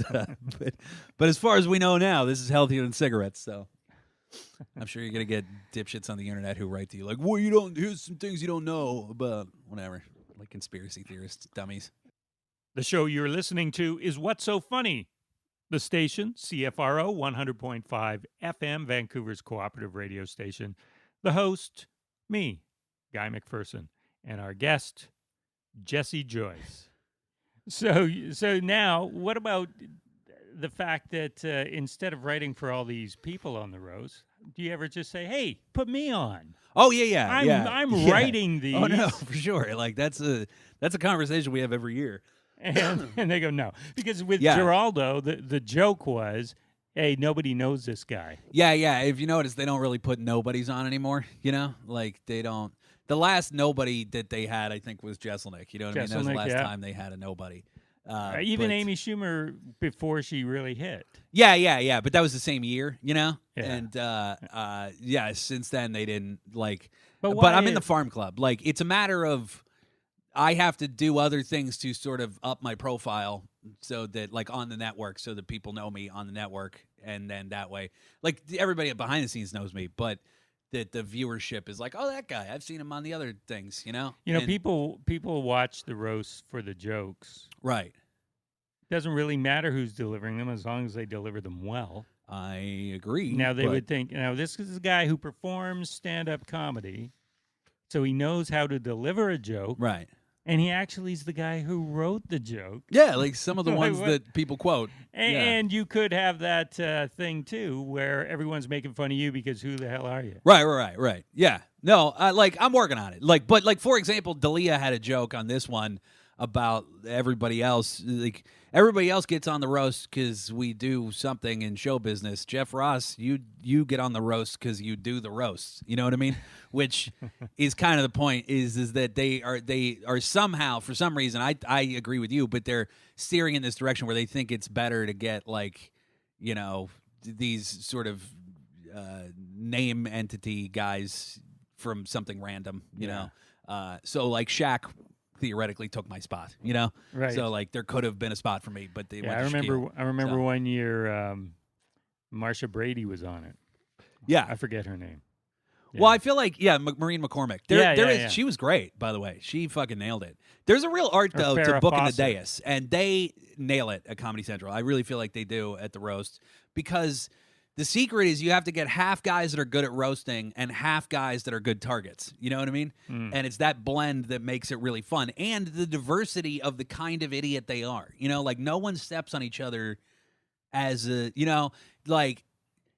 S3: as far as we know now, this is healthier than cigarettes. So I'm sure you're going to get dipshits on the internet who write to you like, "Well, you don't. Here's some things you don't know about whatever." Like conspiracy theorists, dummies.
S2: The show you're listening to is What's So Funny. The station, CFRO 100.5 FM, Vancouver's cooperative radio station. The host, me, Guy McPherson, and our guest, Jesse Joyce. So now, what about the fact that instead of writing for all these people on the roast, do you ever just say, "Hey, put me on"?
S3: Oh yeah.
S2: I'm writing these.
S3: Oh no, for sure. Like that's a conversation we have every year.
S2: And they go, no. Because with Geraldo, the joke was, hey, nobody knows this guy.
S3: Yeah. If you notice, they don't really put nobodies on anymore, you know? Like, they don't. The last nobody that they had, I think, was Jesselnick. You know what I mean? That was the last time they had a nobody.
S2: Even Amy Schumer before she really hit.
S3: Yeah. But that was the same year, you know?
S2: Yeah.
S3: And, since then, they didn't, like...
S2: But
S3: I'm in the farm club. Like, it's a matter of... I have to do other things to sort of up my profile so that, like, on the network, so that people know me on the network, and then that way, like, everybody behind the scenes knows me, but that the viewership is like, oh, that guy, I've seen him on the other things, you know?
S2: You know, people watch the roasts for the jokes.
S3: Right.
S2: Doesn't really matter who's delivering them as long as they deliver them well.
S3: I agree.
S2: Now, they would think, this is a guy who performs stand-up comedy, so he knows how to deliver a joke.
S3: Right.
S2: And he actually is the guy who wrote the joke.
S3: Yeah, like some of the ones that people quote.
S2: And you could have that thing, too, where everyone's making fun of you because who the hell are you?
S3: Right. Yeah. No, I'm working on it. But for example, Dalia had a joke on this one about everybody else. Like, everybody else gets on the roast because we do something in show business. Jeff Ross, you get on the roast because you do the roasts. You know what I mean? Which is kind of the point. Is that they are somehow, for some reason, I agree with you, but they're steering in this direction where they think it's better to get, like, you know, these sort of name entity guys from something random. You know, so like Shaq theoretically took my spot, you know?
S2: Right.
S3: So, like, there could have been a spot for me, but they went to
S2: I remember one year Marsha Brady was on it.
S3: Yeah.
S2: I forget her name. Yeah.
S3: Well, I feel like, Maureen McCormick. She was great, by the way. She fucking nailed it. There's a real art, though, to booking the dais, and they nail it at Comedy Central. I really feel like they do at the roast, because the secret is you have to get half guys that are good at roasting and half guys that are good targets. You know what I mean? And it's that blend that makes it really fun, and the diversity of the kind of idiot they are. You know, like, no one steps on each other as a, you know, like,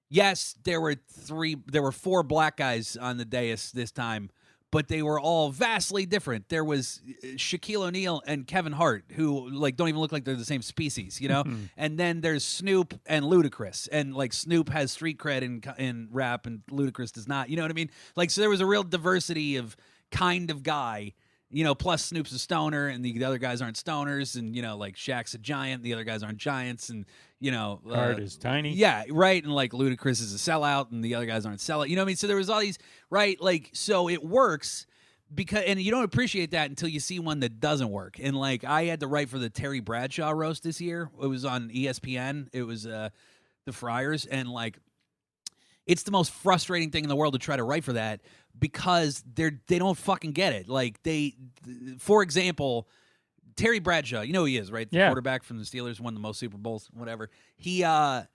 S3: yes, there were 4 black guys on the dais this time, but they were all vastly different. There was Shaquille O'Neal and Kevin Hart, who, like, don't even look like they're the same species, you know? And then there's Snoop and Ludacris, and, like, Snoop has street cred in rap, and Ludacris does not. You know what I mean? Like, so there was a real diversity of kind of guy, you know, plus Snoop's a stoner, and the other guys aren't stoners, and, you know, like, Shaq's a giant, the other guys aren't giants, and, you know,
S2: Hart is tiny.
S3: Yeah, right. And, like, Ludacris is a sellout, and the other guys aren't sellout. You know what I mean? So there was all these, right? Like, so it works because, and you don't appreciate that until you see one that doesn't work. And, like, I had to write for the Terry Bradshaw roast this year. It was on ESPN. It was the Friars, and, like, it's the most frustrating thing in the world to try to write for that, because they don't fucking get it. Like, for example, Terry Bradshaw, you know who he is, right? The
S2: Yeah.
S3: quarterback from the Steelers, won the most Super Bowls, whatever. He, the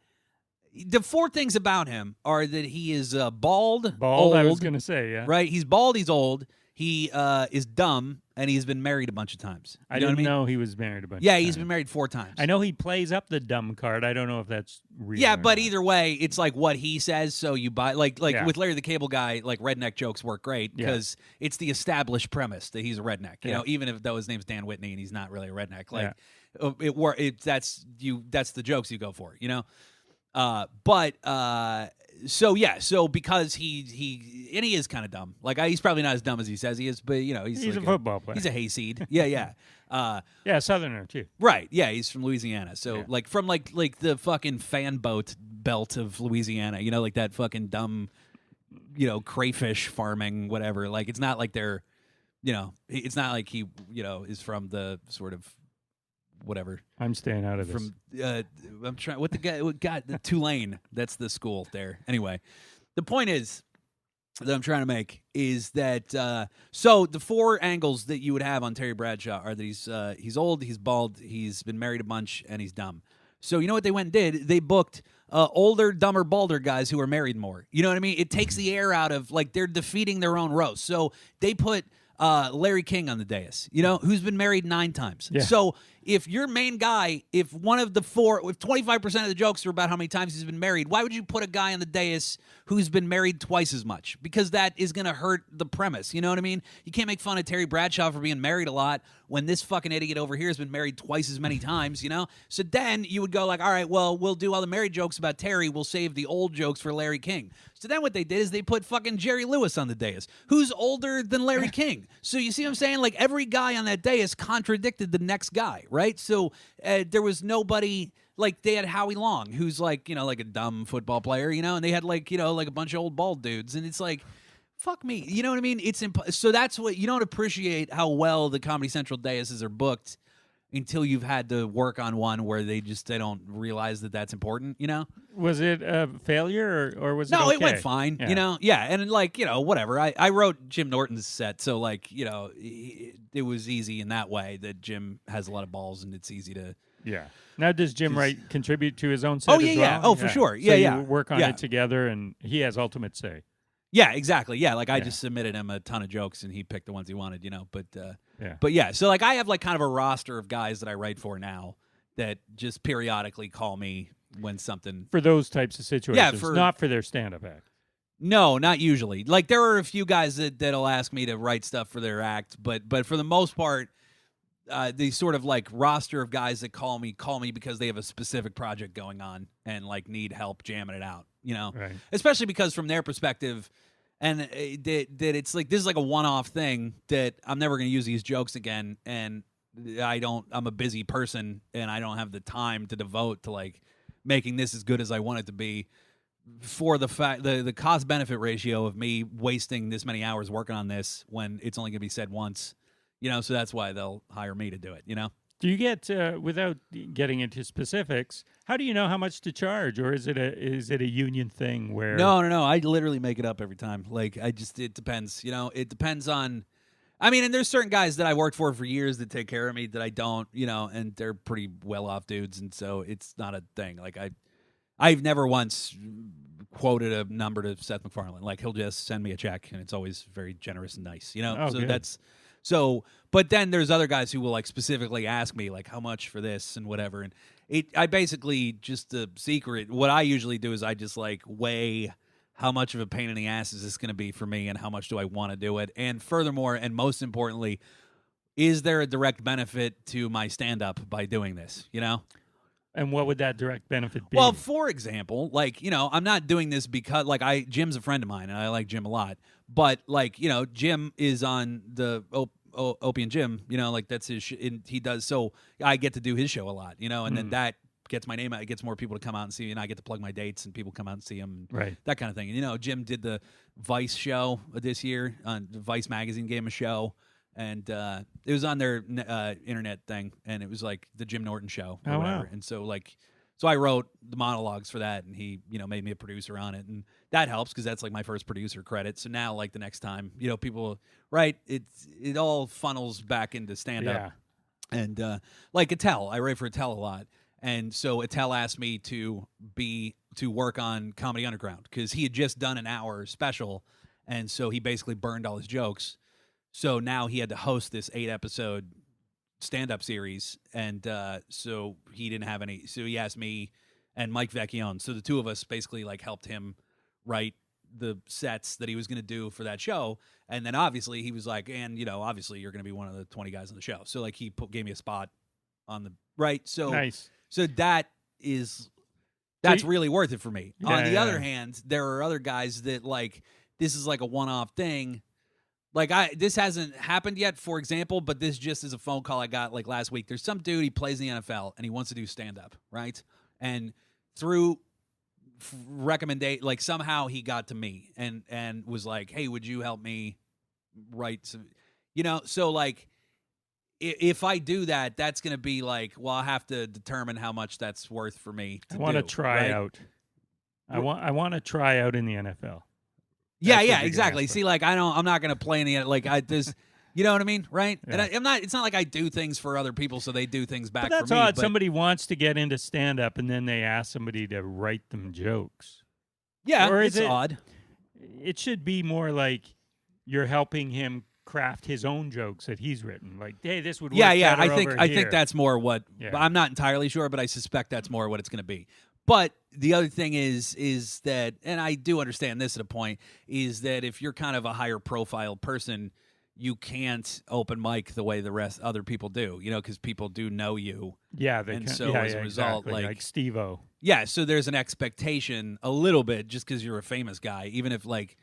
S3: 4 things about him are that he is bald,
S2: Bald,
S3: old,
S2: I was going to say, yeah.
S3: right? He's bald, he's old, he is dumb, and he's been married a bunch of times. You
S2: I
S3: know what
S2: didn't
S3: I mean?
S2: know he was married a bunch
S3: Yeah,
S2: of
S3: he's
S2: times.
S3: been married 4 times.
S2: I know he plays up the dumb card. I don't know if that's real.
S3: Yeah,
S2: or
S3: but
S2: not.
S3: either way, it's like what he says, so you buy. Like
S2: Yeah.
S3: with Larry the Cable Guy, like redneck jokes work great
S2: Yeah.
S3: because it's the established premise that he's a redneck. You
S2: Yeah.
S3: know, even if though his name's Dan Whitney and he's not really a redneck.
S2: Yeah.
S3: Like that's the jokes you go for. You know, so because he is kind of dumb. Like he's probably not as dumb as he says he is, but you know he's
S2: He's
S3: like
S2: a football player.
S3: He's a hayseed. Yeah.
S2: Yeah, Southerner, too.
S3: Right. Yeah, he's from Louisiana. So
S2: Yeah.
S3: like from like the fucking fan boat belt of Louisiana, you know, like that fucking dumb, you know, crayfish farming, whatever. Like it's not like they're, you know, it's not like he, you know, is from the sort of whatever.
S2: I'm staying out of this.
S3: From I'm trying what the Tulane, that's the school there. Anyway, the point is that I'm trying to make is that so the 4 angles that you would have on Terry Bradshaw are that he's old, he's bald, he's been married a bunch, and he's dumb. So you know what they went and did? They booked older, dumber, balder guys who are married more. You know what I mean? It takes the air out of like they're defeating their own roast. So they put Larry King on the dais, you know, who's been married 9 times.
S2: Yeah.
S3: So if your main guy, if one of the 4, if 25% of the jokes are about how many times he's been married, why would you put a guy on the dais who's been married twice as much? Because that is going to hurt the premise. You know what I mean? You can't make fun of Terry Bradshaw for being married a lot when this fucking idiot over here has been married twice as many times, you know? So then you would go like, all right, well, we'll do all the married jokes about Terry. We'll save the old jokes for Larry King. So then what they did is they put fucking Jerry Lewis on the dais, who's older than Larry King. So you see what I'm saying? Like every guy on that dais contradicted the next guy, right? So there was nobody, like they had Howie Long, who's like, you know, like a dumb football player, you know, and they had like, you know, like a bunch of old bald dudes. And it's like, fuck me. You know what I mean? It's so that's what, you don't appreciate how well the Comedy Central daises are booked until you've had to work on one where they don't realize that that's important, you know?
S2: Was it a failure or was it
S3: No,
S2: okay?
S3: it went fine,
S2: Yeah.
S3: you know? Yeah, and like, you know, whatever. I wrote Jim Norton's set, so like, you know, it was easy in that way that Jim has a lot of balls and it's easy to...
S2: Yeah. Now, does Jim Wright contribute to his own set
S3: Oh, yeah,
S2: as
S3: yeah.
S2: well?
S3: Oh, for sure.
S2: So
S3: Yeah, yeah.
S2: you work on
S3: Yeah.
S2: it together and he has ultimate say.
S3: Yeah, exactly. Yeah, like I
S2: Yeah.
S3: just submitted him a ton of jokes and he picked the ones he wanted, you know,
S2: Yeah.
S3: But yeah, so like I have like kind of a roster of guys that I write for now that just periodically call me when something...
S2: For those types of situations,
S3: for-
S2: not for their stand-up act.
S3: No, not usually. Like there are a few guys that'll ask me to write stuff for their act, but for the most part, the sort of like roster of guys that call me because they have a specific project going on and like need help jamming it out, you know?
S2: Right.
S3: Especially because from their perspective, and that it's like this is like a one-off thing that I'm never going to use these jokes again, and I'm a busy person and I don't have the time to devote to like making this as good as I want it to be for the fact the cost benefit ratio of me wasting this many hours working on this when it's only going to be said once, you know, so that's why they'll hire me to do it, you know?
S2: Do you get, without getting into specifics, how do you know how much to charge, or is it a union thing where?
S3: No. I literally make it up every time. Like it depends. You know, it depends on. I mean, and there's certain guys that I worked for years that take care of me that I don't. You know, and they're pretty well off dudes, and so it's not a thing. Like I've never once quoted a number to Seth MacFarlane. Like he'll just send me a check, and it's always very generous and nice. You know,
S2: Oh,
S3: so
S2: good.
S3: that's. So, but then there's other guys who will like specifically ask me like how much for this and whatever, and I basically just the secret. What I usually do is I just like weigh how much of a pain in the ass is this going to be for me, and how much do I want to do it, and furthermore, and most importantly, is there a direct benefit to my stand up by doing this? You know.
S2: And what would that direct benefit be?
S3: Well, for example, like, you know, I'm not doing this because, like, Jim's a friend of mine, and I like Jim a lot. But, like, you know, Jim is on the Opie and Jim, you know, like, that's his and he does. So I get to do his show a lot, you know, and then that gets my name out. It gets more people to come out and see me, and I get to plug my dates, and people come out and see him.
S2: Right.
S3: That kind of thing. And, you know, Jim did the Vice show this year. Vice Magazine gave him a show. And it was on their internet thing, and it was like the Jim Norton show or
S2: Oh,
S3: whatever.
S2: wow.
S3: And so I wrote the monologues for that, and he, you know, made me a producer on it, and that helps because that's like my first producer credit. So now, like the next time, you know, people, right? It all funnels back into stand up.
S2: Yeah.
S3: And like Attell, I write for Attell a lot, and so Attell asked me to work on Comedy Underground because he had just done an hour special, and so he basically burned all his jokes. So now he had to host this 8-episode stand-up series, and so he didn't have any. So he asked me and Mike Vecchione. So the two of us basically like helped him write the sets that he was going to do for that show. And then obviously he was like, and obviously you're going to be one of the 20 guys on the show. So like he gave me a spot on the right. So
S2: Nice.
S3: So that's really worth it for me.
S2: Yeah,
S3: On the other hand, there are other guys that like this is like a one-off thing. Like this hasn't happened yet, for example, but this just is a phone call I got like last week. There's some dude, he plays in the NFL and he wants to do stand-up, right? And through recommendation, like somehow he got to me and was like, hey, would you help me write some, so like if I do that, that's going to be like, well, I'll have to determine how much that's worth for me to
S2: I want to try
S3: right?
S2: out. I want to try out in the NFL.
S3: Yeah, exactly. See, like I'm not going to play in the like there's, you know what I mean, right?
S2: Yeah.
S3: And it's not like I do things for other people so they do things back
S2: But that's
S3: for me.
S2: odd. Somebody wants to get into stand-up and then they ask somebody to write them jokes.
S3: Yeah,
S2: or
S3: it's odd.
S2: It should be more like you're helping him craft his own jokes that he's written. Like, hey, this would work
S3: Yeah.
S2: better
S3: I
S2: over
S3: think that's more what.
S2: Yeah.
S3: I'm not entirely sure, but I suspect that's more what it's going to be. But the other thing is that, and I do understand this at a point, is that if you're kind of a higher profile person, you can't open mic the way the rest other people do, because people do know you.
S2: Yeah, they
S3: and
S2: can.
S3: so as a result,
S2: exactly. like Steve-O.
S3: Yeah, so there's an expectation a little bit just because you're a famous guy, even if like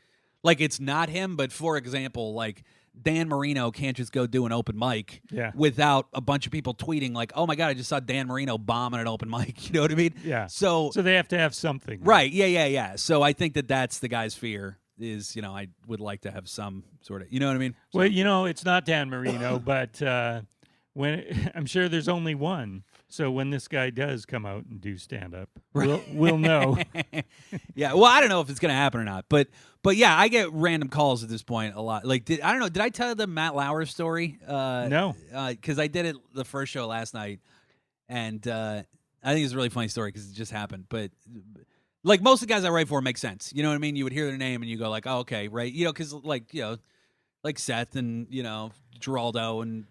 S3: it's not him. But for example, like Dan Marino can't just go do an open mic without a bunch of people tweeting like, "Oh my God, I just saw Dan Marino bomb at an open mic." You know what I mean?
S2: Yeah.
S3: So
S2: they have to have something,
S3: right? Yeah. So I think that's the guy's fear. Is I would like to have some sort of, you know what I mean? So.
S2: Well, it's not Dan Marino, but when I'm sure there's only one. So when this guy does come out and do stand up, we'll know.
S3: Yeah. Well, I don't know if it's gonna happen or not, but yeah, I get random calls at this point a lot. Like, I don't know. Did I tell the Matt Lauer story?
S2: No.
S3: Because I did it the first show last night, and I think it's a really funny story because it just happened, but. Like most of the guys I write for make sense. You know what I mean? You would hear their name and you go like, oh, okay, right. Because like Seth and, Geraldo and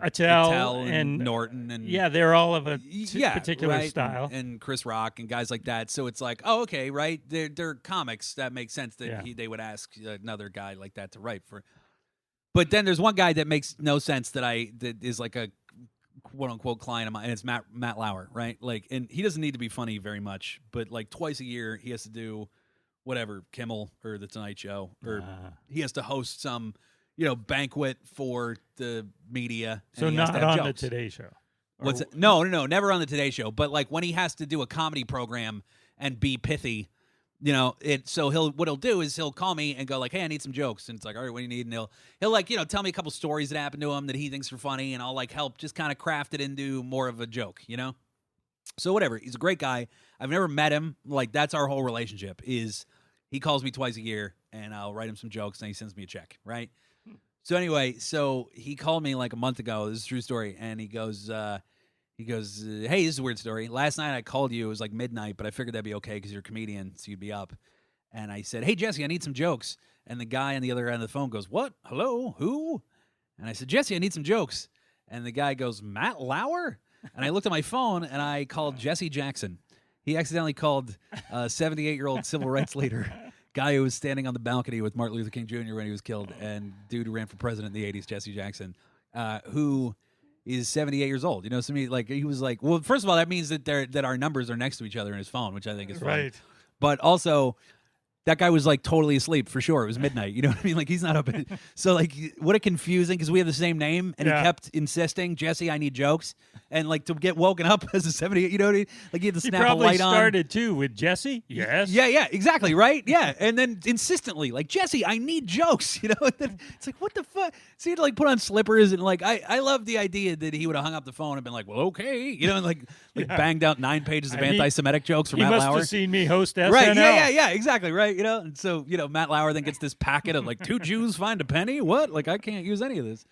S2: Attell
S3: and Norton. And
S2: yeah, they're all of a particular
S3: right?
S2: style.
S3: And Chris Rock and guys like that. So it's like, oh, okay, right. They're comics. That makes sense that they would ask another guy like that to write for. But then there's one guy that makes no sense that is like a quote unquote client of mine, and it's Matt Lauer, right? Like, and he doesn't need to be funny very much, but like twice a year he has to do whatever, Kimmel or the Tonight Show, or he has to host some, banquet for the media.
S2: So not on the Today Show.
S3: What's it? No, never on the Today Show. But like when he has to do a comedy program and be pithy. So he'll do is he'll call me and go like, hey, I need some jokes. And it's like, all right, what do you need? And he'll like, tell me a couple stories that happened to him that he thinks are funny. And I'll like help just kind of craft it into more of a joke, So whatever. He's a great guy. I've never met him. Like that's our whole relationship is he calls me twice a year and I'll write him some jokes and he sends me a check. Right. So anyway, so he called me like a month ago. This is a true story. And he goes, hey, this is a weird story. Last night I called you. It was like midnight, but I figured that'd be okay because you're a comedian, so you'd be up. And I said, hey, Jesse, I need some jokes. And the guy on the other end of the phone goes, what? Hello? Who? And I said, Jesse, I need some jokes. And the guy goes, Matt Lauer? And I looked at my phone, and I called Jesse Jackson. He accidentally called a 78-year-old civil rights leader, guy who was standing on the balcony with Martin Luther King Jr. when he was killed, and dude who ran for president in the 80s, Jesse Jackson, who... is 78 years old. So me like he was like, well, first of all, that means that our numbers are next to each other in his phone, which I think is fun.
S2: Right.
S3: But also, that guy was like totally asleep for sure. It was midnight. You know what I mean? Like he's not up. So like, what a confusing because we have the same name, and he kept insisting, Jesse, I need jokes, and like to get woken up as a 78. You know what I mean? Like he had to snap a light on.
S2: He probably started too with Jesse. Yes.
S3: Yeah, exactly. Right. Yeah, and then insistently, like Jesse, I need jokes. And then it's like, what the fuck? So he had to like put on slippers and like I love the idea that he would have hung up the phone and been like, well, okay, and like banged out 9 pages of anti-Semitic jokes from Matt Lauer.
S2: He must have seen me host SNL.
S3: Right? Yeah, exactly. Right. And so Matt Lauer then gets this packet of like 2 Jews find a penny. What? Like I can't use any of this.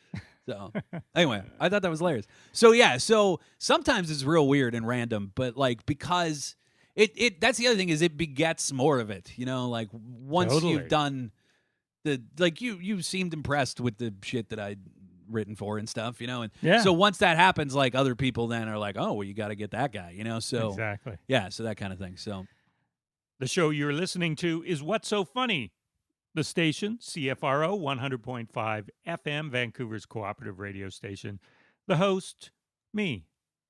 S3: So anyway, I thought that was hilarious. So yeah, so sometimes it's real weird and random, but like because it that's the other thing is it begets more of it. You know, like once
S2: Totally.
S3: you've done the like you seemed impressed with the shit that I'd written for and stuff, you know, and
S2: Yeah.
S3: so once that happens, like other people then are like, oh well, you got to get that guy, you know. So
S2: Exactly.
S3: yeah, so that kind of thing. So
S2: The show you're listening to is What's So Funny? The station, CFRO 100.5 FM, Vancouver's cooperative radio station. The host, me,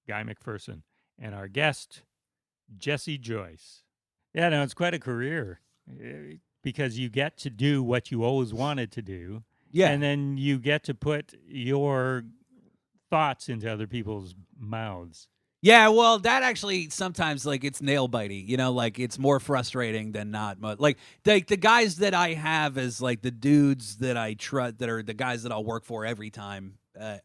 S2: Guy McPherson, and our guest, Jesse Joyce. Yeah, no, it's quite a career because you get to do what you always wanted to do.
S3: yeah,
S2: And then you get to put your thoughts into other people's mouths.
S3: yeah, well, that actually sometimes like it's nail bitey, you know, like it's more frustrating than not much. Like the guys that I have as like the dudes that I trust, that are the guys that I'll work for every time,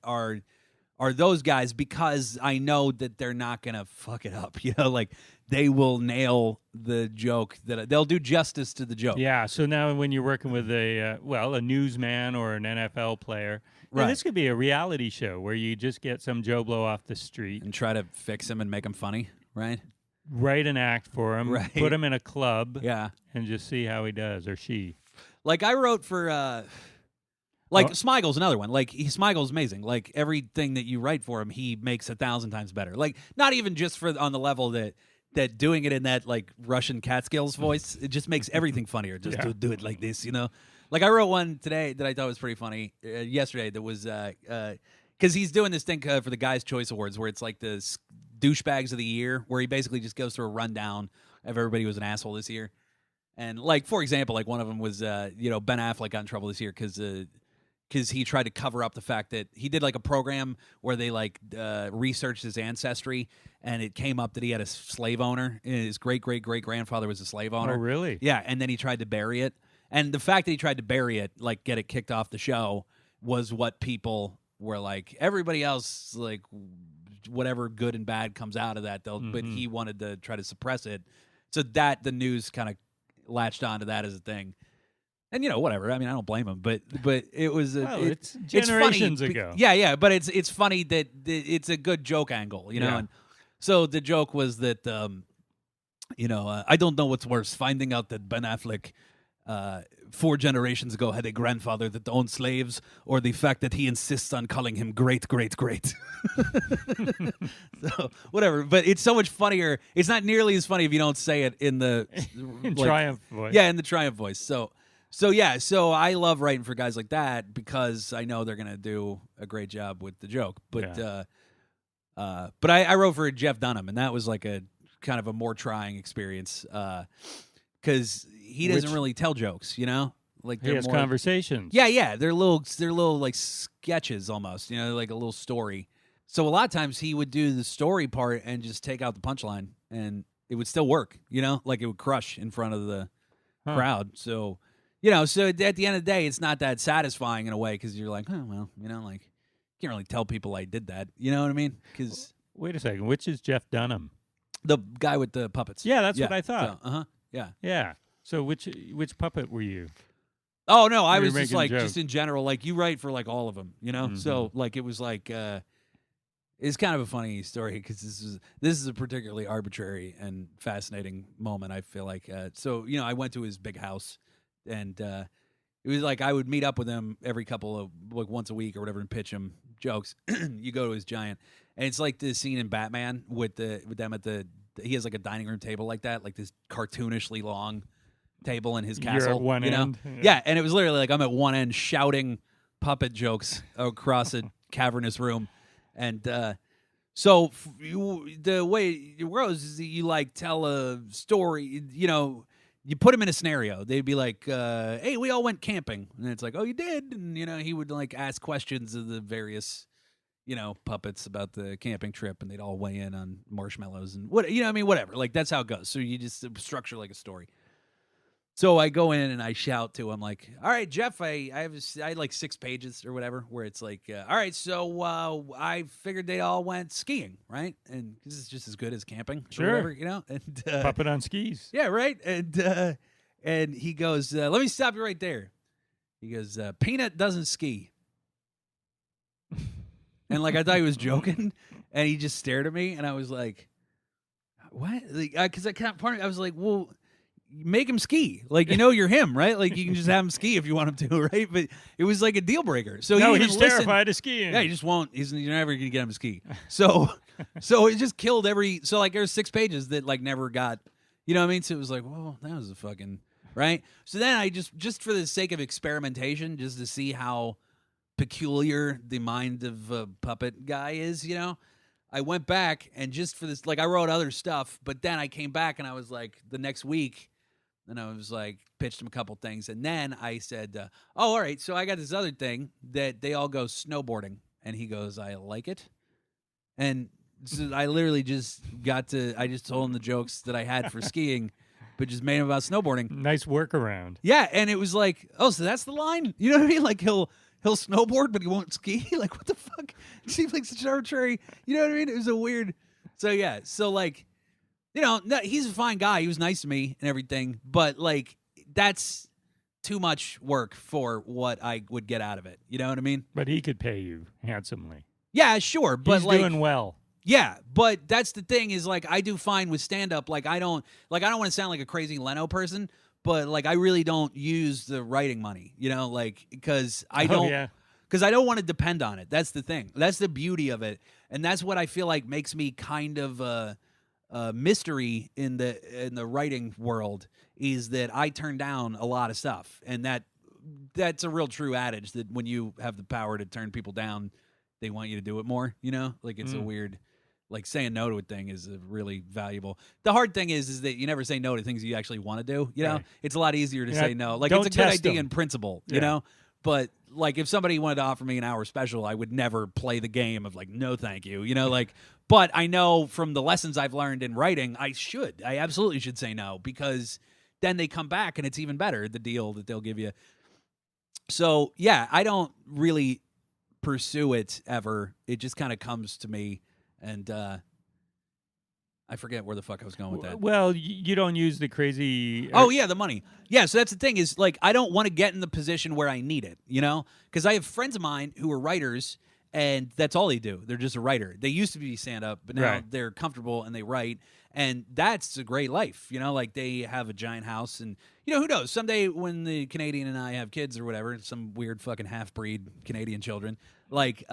S3: are those guys because I know that they're not gonna fuck it up. You know, like they will nail the joke, that they'll do justice to the joke.
S2: Yeah, so now when you're working with a newsman or an NFL player,
S3: Right.
S2: this could be a reality show where you just get some Joe Blow off the street,
S3: And try to fix him and make him funny, right?
S2: write an act for him,
S3: Right.
S2: put him in a club,
S3: Yeah.
S2: and just see how he does or she.
S3: Like I wrote for Smigel's another one. Like Smigel's amazing. Like everything that you write for him, he makes 1,000 times better. Like not even just for on the level that doing it in that like Russian Catskills voice, it just makes everything funnier. Just to do it like this, you know. Like I wrote one today that I thought was pretty funny yesterday. That was because he's doing this thing for the Guys' Choice Awards where it's like the douchebags of the year, where he basically just goes through a rundown of everybody who was an asshole this year. And like for example, like one of them was Ben Affleck got in trouble this year because he tried to cover up the fact that he did like a program where they like researched his ancestry, and it came up that he had a slave owner. His great grandfather was a slave owner.
S2: Oh, really?
S3: Yeah, and then he tried to bury it. And the fact that he tried to bury it, like get it kicked off the show, was what people were like. Everybody else, like whatever good and bad comes out of that, but he wanted to try to suppress it. So that the news kind of latched onto that as a thing. And whatever. I mean, I don't blame him, but it was
S2: it's generations
S3: funny.
S2: ago.
S3: Yeah, but it's funny that it's a good joke angle, you know.
S2: Yeah.
S3: And so the joke was that I don't know what's worse, finding out that Ben Affleck 4 generations ago had a grandfather that owned slaves, or the fact that he insists on calling him great. So whatever, but it's so much funnier. It's not nearly as funny if you don't say it in the
S2: Triumph voice.
S3: Yeah, in the Triumph voice. So I love writing for guys like that because I know they're gonna do a great job with the joke. But but I wrote for Jeff Dunham, and that was like a kind of a more trying experience because he doesn't really tell jokes, like
S2: He has conversations.
S3: Yeah, they're little like sketches almost, like a little story. So a lot of times he would do the story part and just take out the punchline, and it would still work, like it would crush in front of the crowd. So. So at the end of the day, it's not that satisfying in a way because you're like, oh, well, like, can't really tell people I did that. You know what I mean? Because
S2: Wait a second. Which is Jeff Dunham?
S3: the guy with the puppets.
S2: Yeah, that's what I thought.
S3: So, yeah.
S2: Yeah. So which puppet were you?
S3: Oh, no, I
S2: You were
S3: was just
S2: making
S3: like,
S2: jokes.
S3: just in general, like you write for like all of them, So like it was like, it's kind of a funny story because this is a particularly arbitrary and fascinating moment, I feel like. So, I went to his big house. And it was like I would meet up with him every couple of like once a week or whatever and pitch him jokes. You go to his giant, and it's like the scene in Batman with them at he has like a dining room table like that, like this cartoonishly long table in his castle.
S2: You're at one end.
S3: Yeah, and it was literally like I'm at one end shouting puppet jokes across a cavernous room, and so the way it goes is that you like tell a story, You put him in a scenario. They'd be like, hey, we all went camping. And it's like, oh, you did? And, he would, like, ask questions of the various, puppets about the camping trip, and they'd all weigh in on marshmallows and whatever. Like, that's how it goes. So you just structure, like, a story. So I go in and I shout to him, like, all right, Jeff, I had, like, 6 pages or whatever, where it's like, all right, so I figured they all went skiing, right? And this is just as good as camping.
S2: Sure.
S3: Or whatever, And,
S2: Puppet on skis.
S3: yeah, right. And he goes, let me stop you right there. He goes, Peanut doesn't ski. And like I thought he was joking, and he just stared at me, and I was like, "What?" Because I was like, "Well, make him ski. Like you're him, right? Like you can just have him ski if you want him to, right?" But it was like a deal breaker. So
S2: no,
S3: he
S2: he's terrified of skiing.
S3: Yeah, he just won't. You're never gonna get him to ski. So it just killed every. So like there's 6 pages that like never got. You know what I mean? So it was like, well, that was a fucking right. So then I just for the sake of experimentation, just to see how peculiar the mind of a puppet guy is, I went back and just for this, like I wrote other stuff, but then I came back and I was like the next week, and I was like pitched him a couple things, and then I said, "Oh, all right, so I got this other thing that they all go snowboarding," and he goes, "I like it," and so I literally I just told him the jokes that I had for skiing, but just made him about snowboarding.
S2: Nice workaround.
S3: Yeah, and it was like, oh, so that's the line? You know what I mean? Like he'll snowboard, but he won't ski. Like what the fuck? It seems like such arbitrary. You know what I mean? It was a weird. So yeah, so like, no, he's a fine guy. He was nice to me and everything, but like that's too much work for what I would get out of it. You know what I mean?
S2: But he could pay you handsomely.
S3: Yeah, sure, but
S2: he's
S3: like
S2: doing well.
S3: Yeah, but that's the thing is like I do fine with stand up. Like I don't want to sound like a crazy Leno person, but like I really don't use the writing money, like because I don't want to depend on it. That's the thing. That's the beauty of it, and that's what I feel like makes me kind of a mystery in the writing world is that I turn down a lot of stuff, and that's a real true adage that when you have the power to turn people down, they want you to do it more. Like it's a weird. Like saying no to a thing is really valuable. The hard thing is that you never say no to things you actually want to do.
S2: Right.
S3: It's a lot easier to say no. Like it's a good idea in principle, But like if somebody wanted to offer me an hour special, I would never play the game of like no, thank you. But I know from the lessons I've learned in writing, I absolutely should say no because then they come back and it's even better the deal that they'll give you. So yeah, I don't really pursue it ever. It just kind of comes to me. And I forget where the fuck I was going with that.
S2: Well, you don't use the crazy...
S3: Oh, yeah, the money. Yeah, so that's the thing is, like, I don't want to get in the position where I need it, Because I have friends of mine who are writers, and that's all they do. They're just a writer. They used to be stand-up, but now they're comfortable and they write, and that's a great life, Like, they have a giant house, and, who knows? Someday when the Canadian and I have kids or whatever, some weird fucking half-breed Canadian children, like...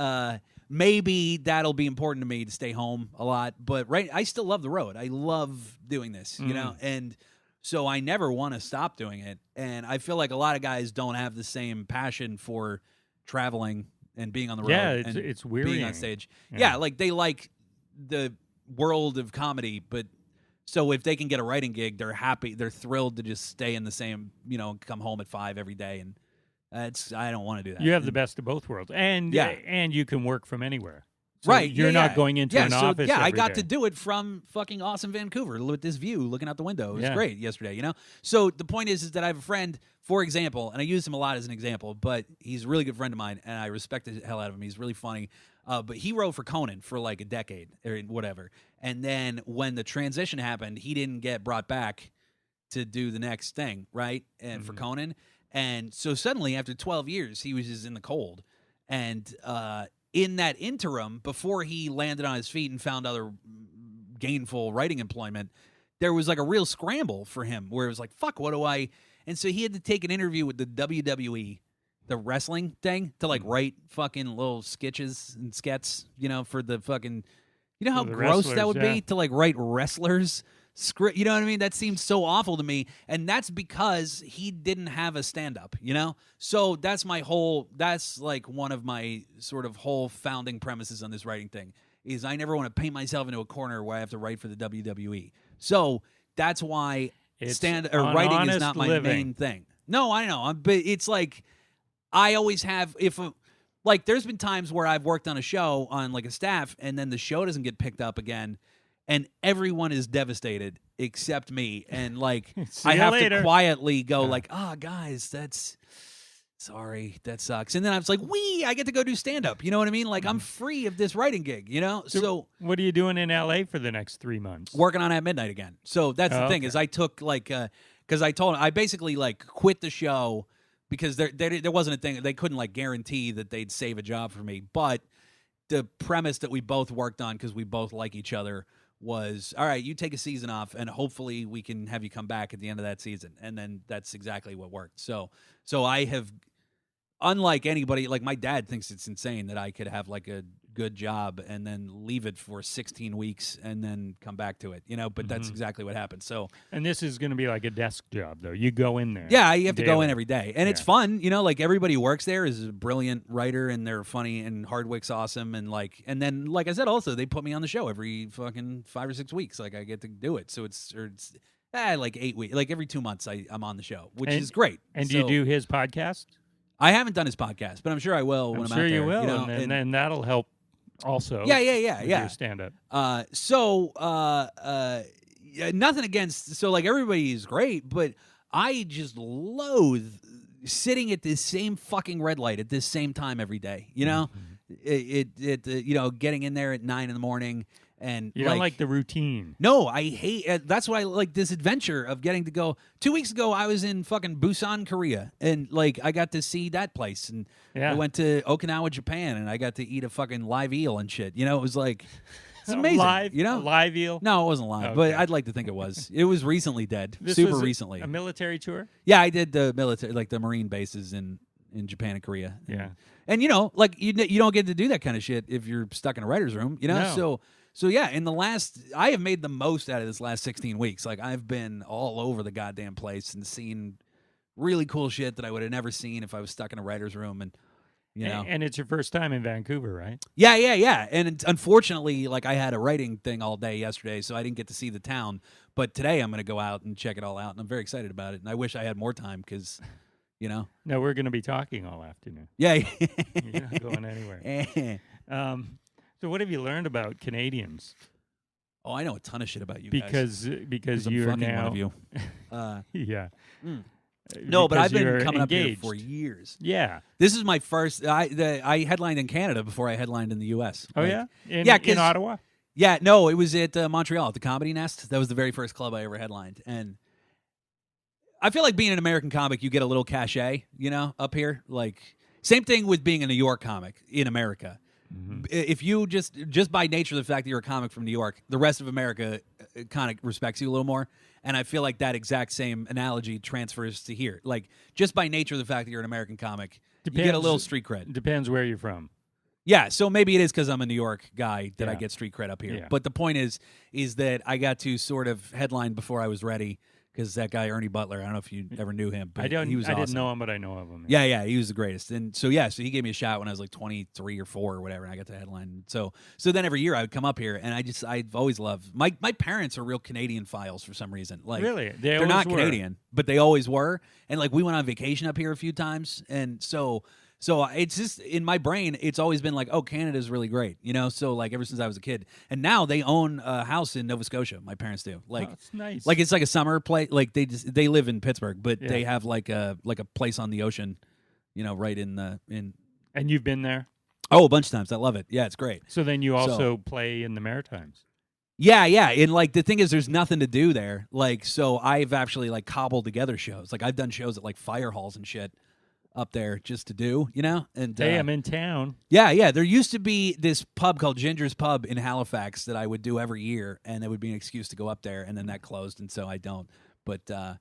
S3: maybe that'll be important to me to stay home a lot, but I still love the road. I love doing this, and so I never want to stop doing it. And I feel like a lot of guys don't have the same passion for traveling and being on the road.
S2: Yeah,
S3: and
S2: it's wearying.
S3: Being on stage. Yeah, like they like the world of comedy, but so if they can get a writing gig, they're happy. They're thrilled to just stay in the same, come home at 5 every day and. I don't want to do that.
S2: You have the best of both worlds, and you can work from anywhere. So
S3: right,
S2: you're not going into an office.
S3: Yeah, I
S2: every
S3: got
S2: day.
S3: to do it from fucking awesome Vancouver with this view, looking out the window. It was great yesterday. So the point is that I have a friend, for example, and I use him a lot as an example, but he's a really good friend of mine, and I respect the hell out of him. He's really funny. But he wrote for Conan for like a decade or whatever, and then when the transition happened, he didn't get brought back to do the next thing, right? And for Conan. And so suddenly, after 12 years, he was just in the cold. And in that interim, before he landed on his feet and found other gainful writing employment, there was like a real scramble for him where it was like, fuck, what do I... And so he had to take an interview with the WWE, the wrestling thing, to like write fucking little sketches and skets, for the fucking... You know how gross that would be to like write wrestlers... script, you know what I mean? That seems so awful to me, and that's because he didn't have a stand-up, So that's like one of my sort of whole founding premises on this writing thing, is I never want to paint myself into a corner where I have to write for the WWE. So that's why writing is not my main thing. No, I know, but it's like I always have, like there's been times where I've worked on a show on like a staff, and then the show doesn't get picked up again, and everyone is devastated except me. And like, I have to quietly go like, guys, sorry, that sucks. And then I was like, I get to go do stand-up. You know what I mean? Like, I'm free of this writing gig, So
S2: what are you doing in L.A. for the next 3 months?
S3: Working on At Midnight again. So that's the thing is I took like, because I told him, I basically like quit the show because there wasn't a thing. They couldn't like guarantee that they'd save a job for me. But the premise that we both worked on because we both like each other was, all right, you take a season off and hopefully we can have you come back at the end of that season. And then that's exactly what worked. So I have, unlike anybody, like my dad thinks it's insane that I could have like a good job and then leave it for 16 weeks and then come back to it, but that's exactly what happened. So,
S2: and this is going to be like a desk job, though. You go in there.
S3: Yeah, you have to go in every day. And it's fun, like everybody who works there is a brilliant writer and they're funny and Hardwick's awesome. And then, like I said, also, they put me on the show every fucking 5 or 6 weeks. Like I get to do it. So it's like 8 weeks, like every 2 months I'm on the show, which is great.
S2: And do you do his podcast?
S3: I haven't done his podcast, but I'm sure I will when I'm out there.
S2: I'm sure you will, and then that'll help also.
S3: Yeah.
S2: Your stand-up.
S3: Nothing against. So, like, everybody's great, but I just loathe sitting at this same fucking red light at this same time every day. Getting in there at 9 a.m. And
S2: you don't like the routine.
S3: No, I hate. That's why I like this adventure of getting to go. 2 weeks ago, I was in fucking Busan, Korea, and I got to see that place, and I went to Okinawa, Japan, and I got to eat a fucking live eel and shit. It was like it's amazing.
S2: A live eel?
S3: No, it wasn't live, but I'd like to think it was. It was recently dead, recently.
S2: A military tour?
S3: Yeah, I did the military, like the Marine bases in Japan and Korea.
S2: Yeah,
S3: and you don't get to do that kind of shit if you're stuck in a writer's room.
S2: No.
S3: So yeah, I have made the most out of this last 16 weeks. Like I've been all over the goddamn place and seen really cool shit that I would have never seen if I was stuck in a writer's room. And
S2: and it's your first time in Vancouver, right?
S3: Yeah. And unfortunately, like I had a writing thing all day yesterday, so I didn't get to see the town. But today I'm going to go out and check it all out, and I'm very excited about it. And I wish I had more time because,
S2: No, we're going to be talking all afternoon.
S3: Yeah,
S2: you're not going anywhere. So what have you learned about Canadians?
S3: Oh, I know a ton of shit about you
S2: guys. Because you're now
S3: one of you.
S2: Yeah.
S3: No, but I've been coming
S2: engaged.
S3: up here for years.
S2: Yeah.
S3: This is my first. I headlined in Canada before I headlined in the U.S.
S2: Oh, yeah? In Ottawa?
S3: Yeah, no, it was at Montreal at the Comedy Nest. That was the very first club I ever headlined. And I feel like being an American comic, you get a little cachet, up here. Like, same thing with being a New York comic in America. Mm-hmm. If you just by nature of the fact that you're a comic from New York, the rest of America kind of respects you a little more. And I feel like that exact same analogy transfers to here. Like, just by nature of the fact that you're an American comic, you get a little street cred.
S2: Depends where you're from.
S3: Yeah, so maybe it is because I'm a New York guy that I
S2: Yeah.
S3: get street cred up here.
S2: Yeah.
S3: But the point is that I got to sort of headline before I was ready because that guy Ernie Butler, I don't know if you ever knew him, but he was awesome.
S2: I didn't know him, but I know of him.
S3: Yeah, he was the greatest. And so so he gave me a shot when I was like 23 or 4 or whatever, and I got to headline. So then every year I would come up here, and I've always loved my parents are real Canadian files for some reason. Like,
S2: Really?
S3: they're not Canadian, but they always were. And like we went on vacation up here a few times, and so it's just in my brain, it's always been like, oh, Canada's really great, So like ever since I was a kid, and now they own a house in Nova Scotia. My parents do. Like,
S2: it's nice.
S3: Like it's like a summer place. Like they live in Pittsburgh, but
S2: Yeah.
S3: they have like a place on the ocean, right in.
S2: And you've been there?
S3: Oh, a bunch of times. I love it. Yeah, it's great.
S2: So then you also play in the Maritimes.
S3: Yeah. And like the thing is, there's nothing to do there. Like, so I've actually like cobbled together shows. Like I've done shows at like fire halls and shit up there just to do, And
S2: Hey, I'm in town.
S3: Yeah. There used to be this pub called Ginger's Pub in Halifax that I would do every year, and it would be an excuse to go up there, and then that closed, and so I don't. But but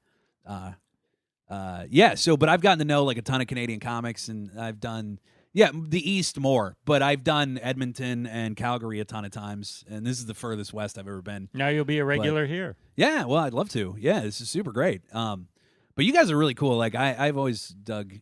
S3: I've gotten to know like a ton of Canadian comics, and I've done the East more, but I've done Edmonton and Calgary a ton of times, and this is the furthest west I've ever been.
S2: Now you'll be a regular here.
S3: Yeah, well, I'd love to. Yeah, this is super great. But you guys are really cool. Like I've always dug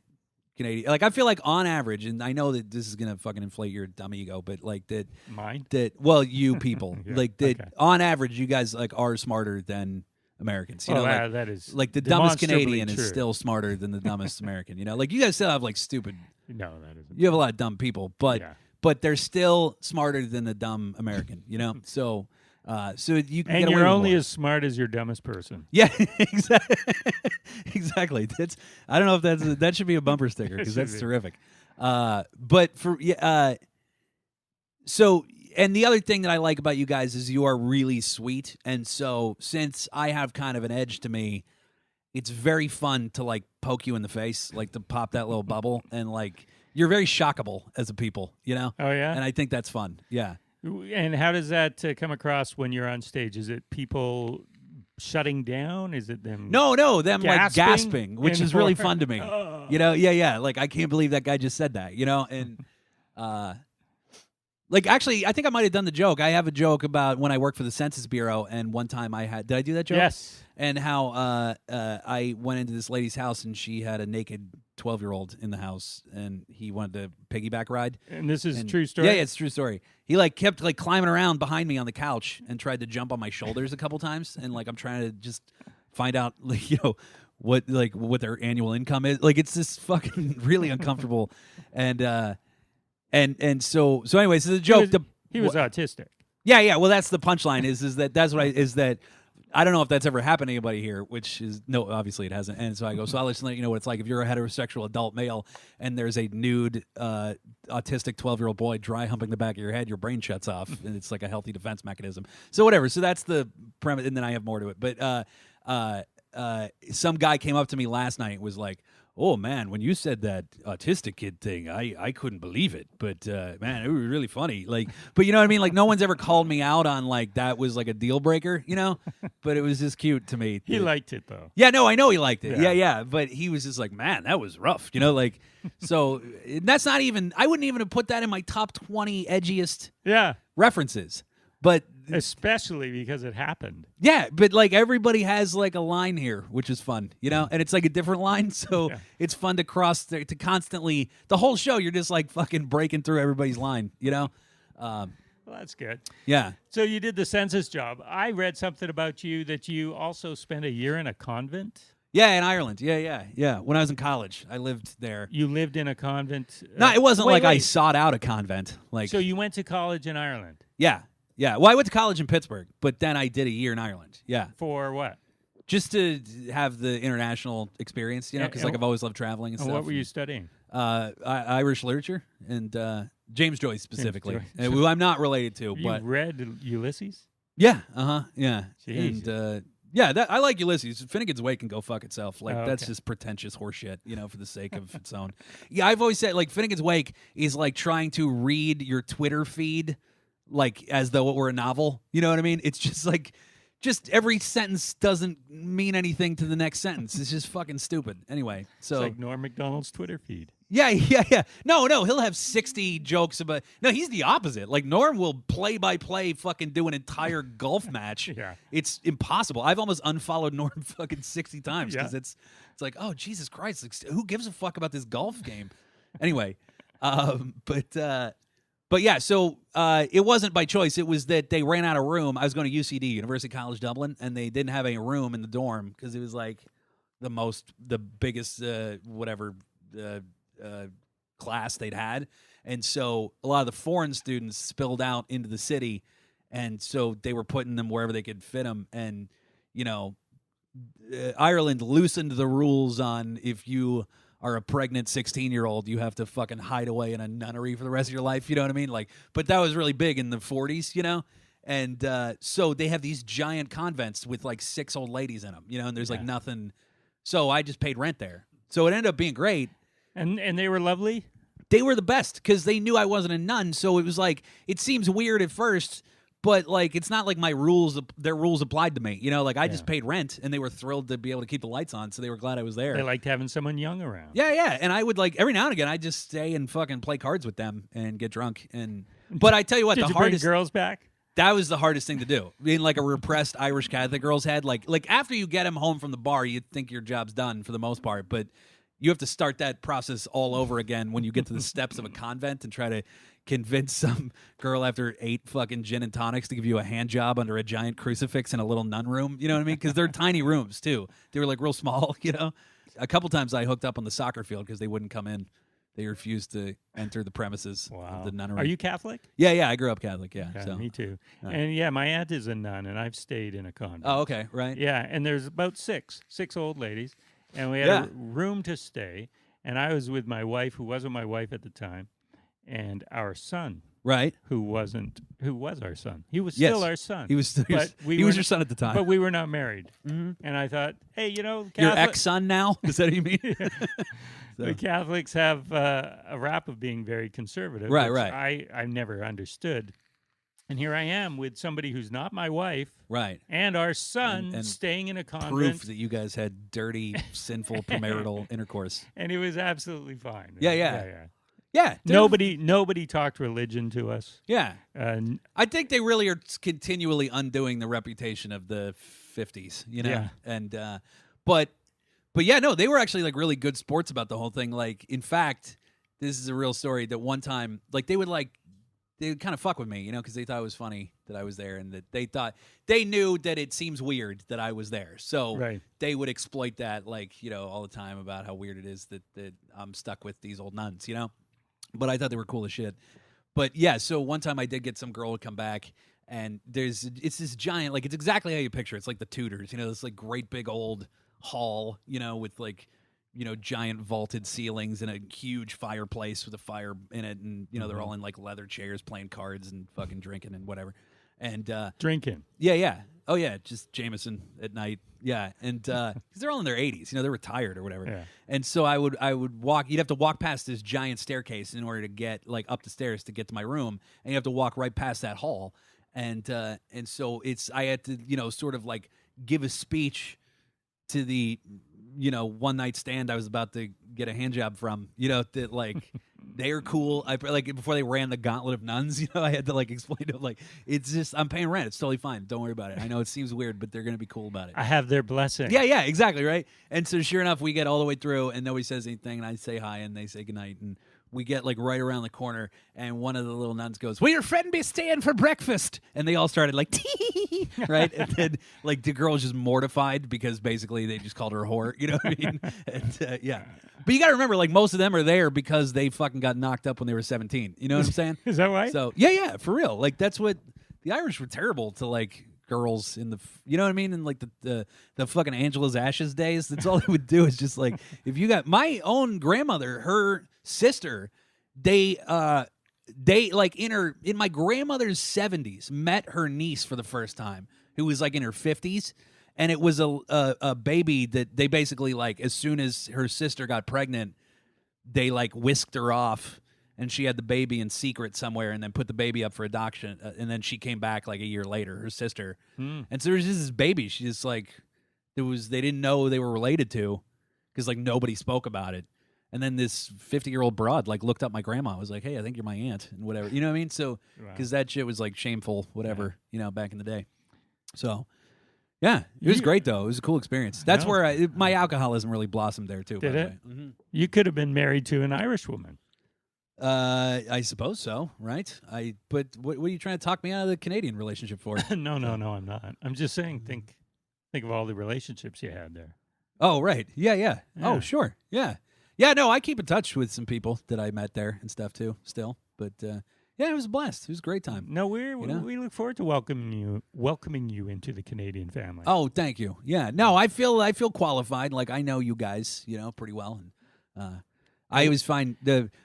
S3: Canadian. Like I feel like on average, and I know that this is gonna fucking inflate your dumb ego, but like that
S2: Mine?
S3: You people
S2: Yeah,
S3: like that
S2: okay.
S3: on average, you guys like are smarter than Americans. Like,
S2: that is
S3: like the dumbest
S2: demonstrably
S3: Canadian
S2: true.
S3: is still smarter than the dumbest American. Like you guys still have like stupid.
S2: No, that isn't.
S3: You have a lot of dumb people, but
S2: Yeah.
S3: but they're still smarter than the dumb American. So you can
S2: And
S3: get away
S2: you're
S3: with
S2: only
S3: more.
S2: as smart as your dumbest person.
S3: Yeah, exactly. Exactly. I don't know if that should be a bumper sticker because
S2: It should
S3: that's
S2: be.
S3: terrific. And the other thing that I like about you guys is you are really sweet, and so since I have kind of an edge to me, it's very fun to like poke you in the face, like to pop that little bubble and like you're very shockable as a people, you know.
S2: Oh yeah.
S3: And I think that's fun. Yeah.
S2: And how does that come across when you're on stage? Is it people shutting down? Is it them?
S3: No, them like gasping, which is really fun to me.
S2: Oh.
S3: You know, yeah. Like I can't believe that guy just said that. You know, and like actually, I think I might have done the joke. I have a joke about when I worked for the Census Bureau, and one time did I do that joke?
S2: Yes.
S3: And how I went into this lady's house and she had a naked 12-year-old in the house, and he wanted to piggyback ride.
S2: And this is a true story?
S3: Yeah, it's a true story. He like kept like climbing around behind me on the couch and tried to jump on my shoulders a couple times, and like I'm trying to just find out like, you know, what their annual income is. Like it's just fucking really uncomfortable. And so anyway, so the joke
S2: he was autistic.
S3: Yeah. Well, that's the punchline is that I don't know if that's ever happened to anybody here, which is no, obviously it hasn't. And so I go, so I'll just let you know what it's like if you're a heterosexual adult male and there's a nude autistic 12-year-old boy dry humping the back of your head, your brain shuts off, and it's like a healthy defense mechanism. So whatever. So that's the premise, and then I have more to it. But some guy came up to me last night and was like, "Oh man, when you said that autistic kid thing, I couldn't believe it. But man, it was really funny. Like, but you know what I mean? Like, no one's ever called me out on like that was like a deal breaker, you know? But it was just cute to me.
S2: He liked it though.
S3: Yeah, no, I know he liked it.
S2: Yeah.
S3: Yeah. But he was just like, man, that was rough, you know? Like, so that's not even. I wouldn't even have put that in my top 20 edgiest references. But
S2: especially because it happened.
S3: Yeah, but like everybody has like a line here, which is fun, you know, and it's like a different line, so it's fun to to constantly the whole show. You're just like fucking breaking through everybody's line, you know.
S2: Well, that's good.
S3: Yeah.
S2: So you did the census job. I read something about you that you also spent a year in a convent.
S3: Yeah, in Ireland. Yeah. When I was in college, I lived there.
S2: You lived in a convent?
S3: No, it wasn't I sought out a convent. Like,
S2: so you went to college in Ireland?
S3: Yeah. Well, I went to college in Pittsburgh, but then I did a year in Ireland. Yeah.
S2: For what?
S3: Just to have the international experience, you know, because like I've always loved traveling and stuff.
S2: What were you studying?
S3: Irish literature and James Joyce specifically, who I'm not related to. But
S2: you read Ulysses?
S3: Yeah. Yeah.
S2: Jeez.
S3: And I like Ulysses. Finnegan's Wake can go fuck itself. Like that's just pretentious horseshit, you know, for the sake of its own. Yeah, I've always said like Finnegan's Wake is like trying to read your Twitter feed like as though it were a novel. You know what I mean? It's just like every sentence doesn't mean anything to the next sentence. It's just fucking stupid. Anyway, so
S2: it's like Norm Macdonald's Twitter feed.
S3: Yeah. No, he'll have 60 jokes about. No, he's the opposite. Like Norm will play by play fucking do an entire golf match.
S2: Yeah,
S3: it's impossible. I've almost unfollowed Norm fucking 60 times because it's like, oh Jesus Christ, like, who gives a fuck about this golf game? Anyway, But yeah, so it wasn't by choice. It was that they ran out of room. I was going to UCD, University College Dublin, and they didn't have any room in the dorm because it was like the biggest class they'd had. And so a lot of the foreign students spilled out into the city, and so they were putting them wherever they could fit them. And, you know, Ireland loosened the rules on if you are a pregnant 16-year-old, you have to fucking hide away in a nunnery for the rest of your life. You know what I mean? Like, but that was really big in the 40s, you know? And so they have these giant convents with like 6 old ladies in them, you know, and there's like nothing. So I just paid rent there. So it ended up being great.
S2: And they were lovely?
S3: They were the best because they knew I wasn't a nun. So it was like, it seems weird at first, but like it's not like their rules applied to me. You know, like I just paid rent and they were thrilled to be able to keep the lights on, so they were glad I was there.
S2: They liked having someone young around.
S3: Yeah. And I would like every now and again I'd just stay and fucking play cards with them and get drunk. But I tell you what,
S2: Did
S3: the
S2: you
S3: hardest
S2: bring girls back?
S3: That was the hardest thing to do. Being like a repressed Irish Catholic girl's head. Like after you get them home from the bar, you'd think your job's done for the most part, but you have to start that process all over again when you get to the steps of a convent and try to convince some girl after 8 fucking gin and tonics to give you a hand job under a giant crucifix in a little nun room. You know what I mean? Because they're tiny rooms, too. They were, like, real small, you know? A couple times I hooked up on the soccer field because they wouldn't come in. They refused to enter the premises of the nunnery.
S2: Are you Catholic?
S3: Yeah, I grew up Catholic, yeah.
S2: Okay,
S3: so.
S2: Me too. And my aunt is a nun, and I've stayed in a convent.
S3: Oh, okay, right.
S2: Yeah, and there's about six old ladies, and we had a room to stay, and I was with my wife, who wasn't my wife at the time, and our son.
S3: Right.
S2: who was our son. He was
S3: Yes.
S2: still our son.
S3: He was
S2: but we
S3: he was
S2: were-
S3: your son at the time.
S2: But we were not married.
S3: Mhm.
S2: And I thought, hey,
S3: Your
S2: Catholic-
S3: ex-son now? Is that what you mean?
S2: the Catholics have a rap of being very conservative.
S3: Right,
S2: which
S3: right.
S2: I never understood. And here I am with somebody who's not my wife
S3: Right.
S2: and our son
S3: And
S2: staying in a convent.
S3: Proof that you guys had dirty, sinful premarital intercourse.
S2: And it was absolutely fine.
S3: Yeah.
S2: Nobody talked religion to us.
S3: Yeah.
S2: Uh,
S3: I think they really are continually undoing the reputation of the 50s,
S2: Yeah.
S3: And but yeah, no, they were actually like really good sports about the whole thing. Like, in fact, this is a real story that one time, like they would kind of fuck with me, because they thought it was funny that I was there, and that they knew that it seems weird that I was there. So
S2: Right.
S3: they would exploit that, like, all the time about how weird it is that I'm stuck with these old nuns, But I thought they were cool as shit. But yeah, so one time I did get some girl to come back, and it's this giant, like, it's exactly how you picture it. It's like the Tudors, this like great big old hall, with like, giant vaulted ceilings and a huge fireplace with a fire in it, and they're all in like leather chairs playing cards and fucking drinking and whatever. And
S2: drinking.
S3: yeah. Oh yeah, just Jameson at night. Yeah, and because they're all in their 80s, they're retired or whatever.
S2: Yeah.
S3: And so I would walk. You'd have to walk past this giant staircase in order to get like up the stairs to get to my room, and you have to walk right past that hall. And so I had to sort of like give a speech to the one night stand I was about to get a hand job from, that like they are cool. I like before they ran the gauntlet of nuns, I had to like explain to them, like, it's just, I'm paying rent. It's totally fine. Don't worry about it. I know it seems weird, but they're going to be cool about it.
S2: I have their blessing.
S3: Yeah, exactly. Right. And so sure enough, we get all the way through and nobody says anything. And I say hi and they say goodnight. And we get like right around the corner and one of the little nuns goes, "Will your friend be staying for breakfast?" And they all started like, tee, right? And then like the girl was just mortified because basically they just called her a whore. You know what I mean? And yeah. But you got to remember, like, most of them are there because they fucking got knocked up when they were 17. You know what I'm saying?
S2: Is that right?
S3: So yeah, for real. Like, that's what the Irish were terrible to, like, girls in the, you know what I mean? In like the fucking Angela's Ashes days. That's all they would do is just like, if you got my own grandmother, her sister, they like in my grandmother's 70s met her niece for the first time, who was like in her 50s. And it was a baby that they basically, like, as soon as her sister got pregnant, they like whisked her off. And she had the baby in secret somewhere, and then put the baby up for adoption. And then she came back like a year later, her sister. And so there was just this baby. She just like, they didn't know they were related to, because like nobody spoke about it. And then this 50-year-old broad like looked up my grandma. Was like, "Hey, I think you're my aunt," and whatever. You know what I mean? So because that shit was like shameful, whatever. Yeah. Back in the day. So yeah, it was great though. It was a cool experience. That's where my alcoholism really blossomed there too.
S2: Did
S3: by
S2: it?
S3: The way. Mm-hmm.
S2: You could have been married to an Irish woman.
S3: I suppose so, right? But what are you trying to talk me out of the Canadian relationship for?
S2: No, I'm not. I'm just saying, think of all the relationships you had there.
S3: Oh, right. Yeah.
S2: Yeah.
S3: Oh, sure. Yeah. Yeah, no, I keep in touch with some people that I met there and stuff too, still. But yeah, it was a blast. It was a great time.
S2: No, we look forward to welcoming you into the Canadian family.
S3: Oh, thank you. Yeah. No, I feel qualified. Like, I know you guys, pretty well. And I always find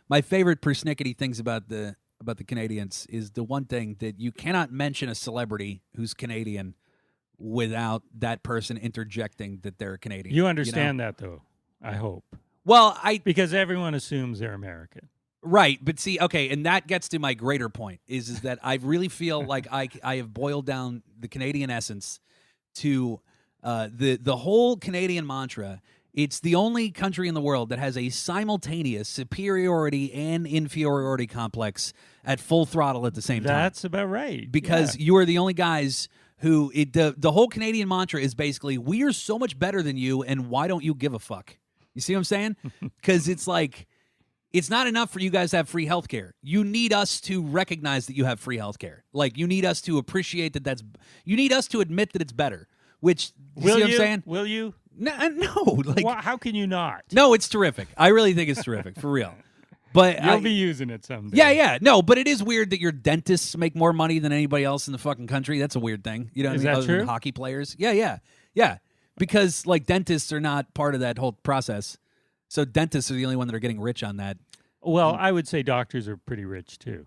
S3: my favorite persnickety things about the Canadians is the one thing that you cannot mention a celebrity who's Canadian without that person interjecting that they're Canadian.
S2: You understand that, though, I hope.
S3: Well,
S2: because everyone assumes they're American.
S3: Right, but see, okay, and that gets to my greater point, is that I really feel like I have boiled down the Canadian essence to the whole Canadian mantra. It's the only country in the world that has a simultaneous superiority and inferiority complex at full throttle at the same time.
S2: That's about right.
S3: Because you are the only guys who, the whole Canadian mantra is basically, we are so much better than you, and why don't you give a fuck? You see what I'm saying? Because it's like, it's not enough for you guys to have free healthcare. You need us to recognize that you have free healthcare. Like, you need us to appreciate you need us to admit that it's better. Which, see what I'm saying?
S2: Will you?
S3: No. Like,
S2: how can you not?
S3: No, it's terrific. I really think it's terrific, for real. But
S2: You'll be using it someday.
S3: Yeah. No, but it is weird that your dentists make more money than anybody else in the fucking country. That's a weird thing. You know what I mean?
S2: Is that
S3: Other
S2: true?
S3: than hockey players. Yeah. Because, like, dentists are not part of that whole process. So dentists are the only one that are getting rich on that.
S2: Well, I would say doctors are pretty rich, too.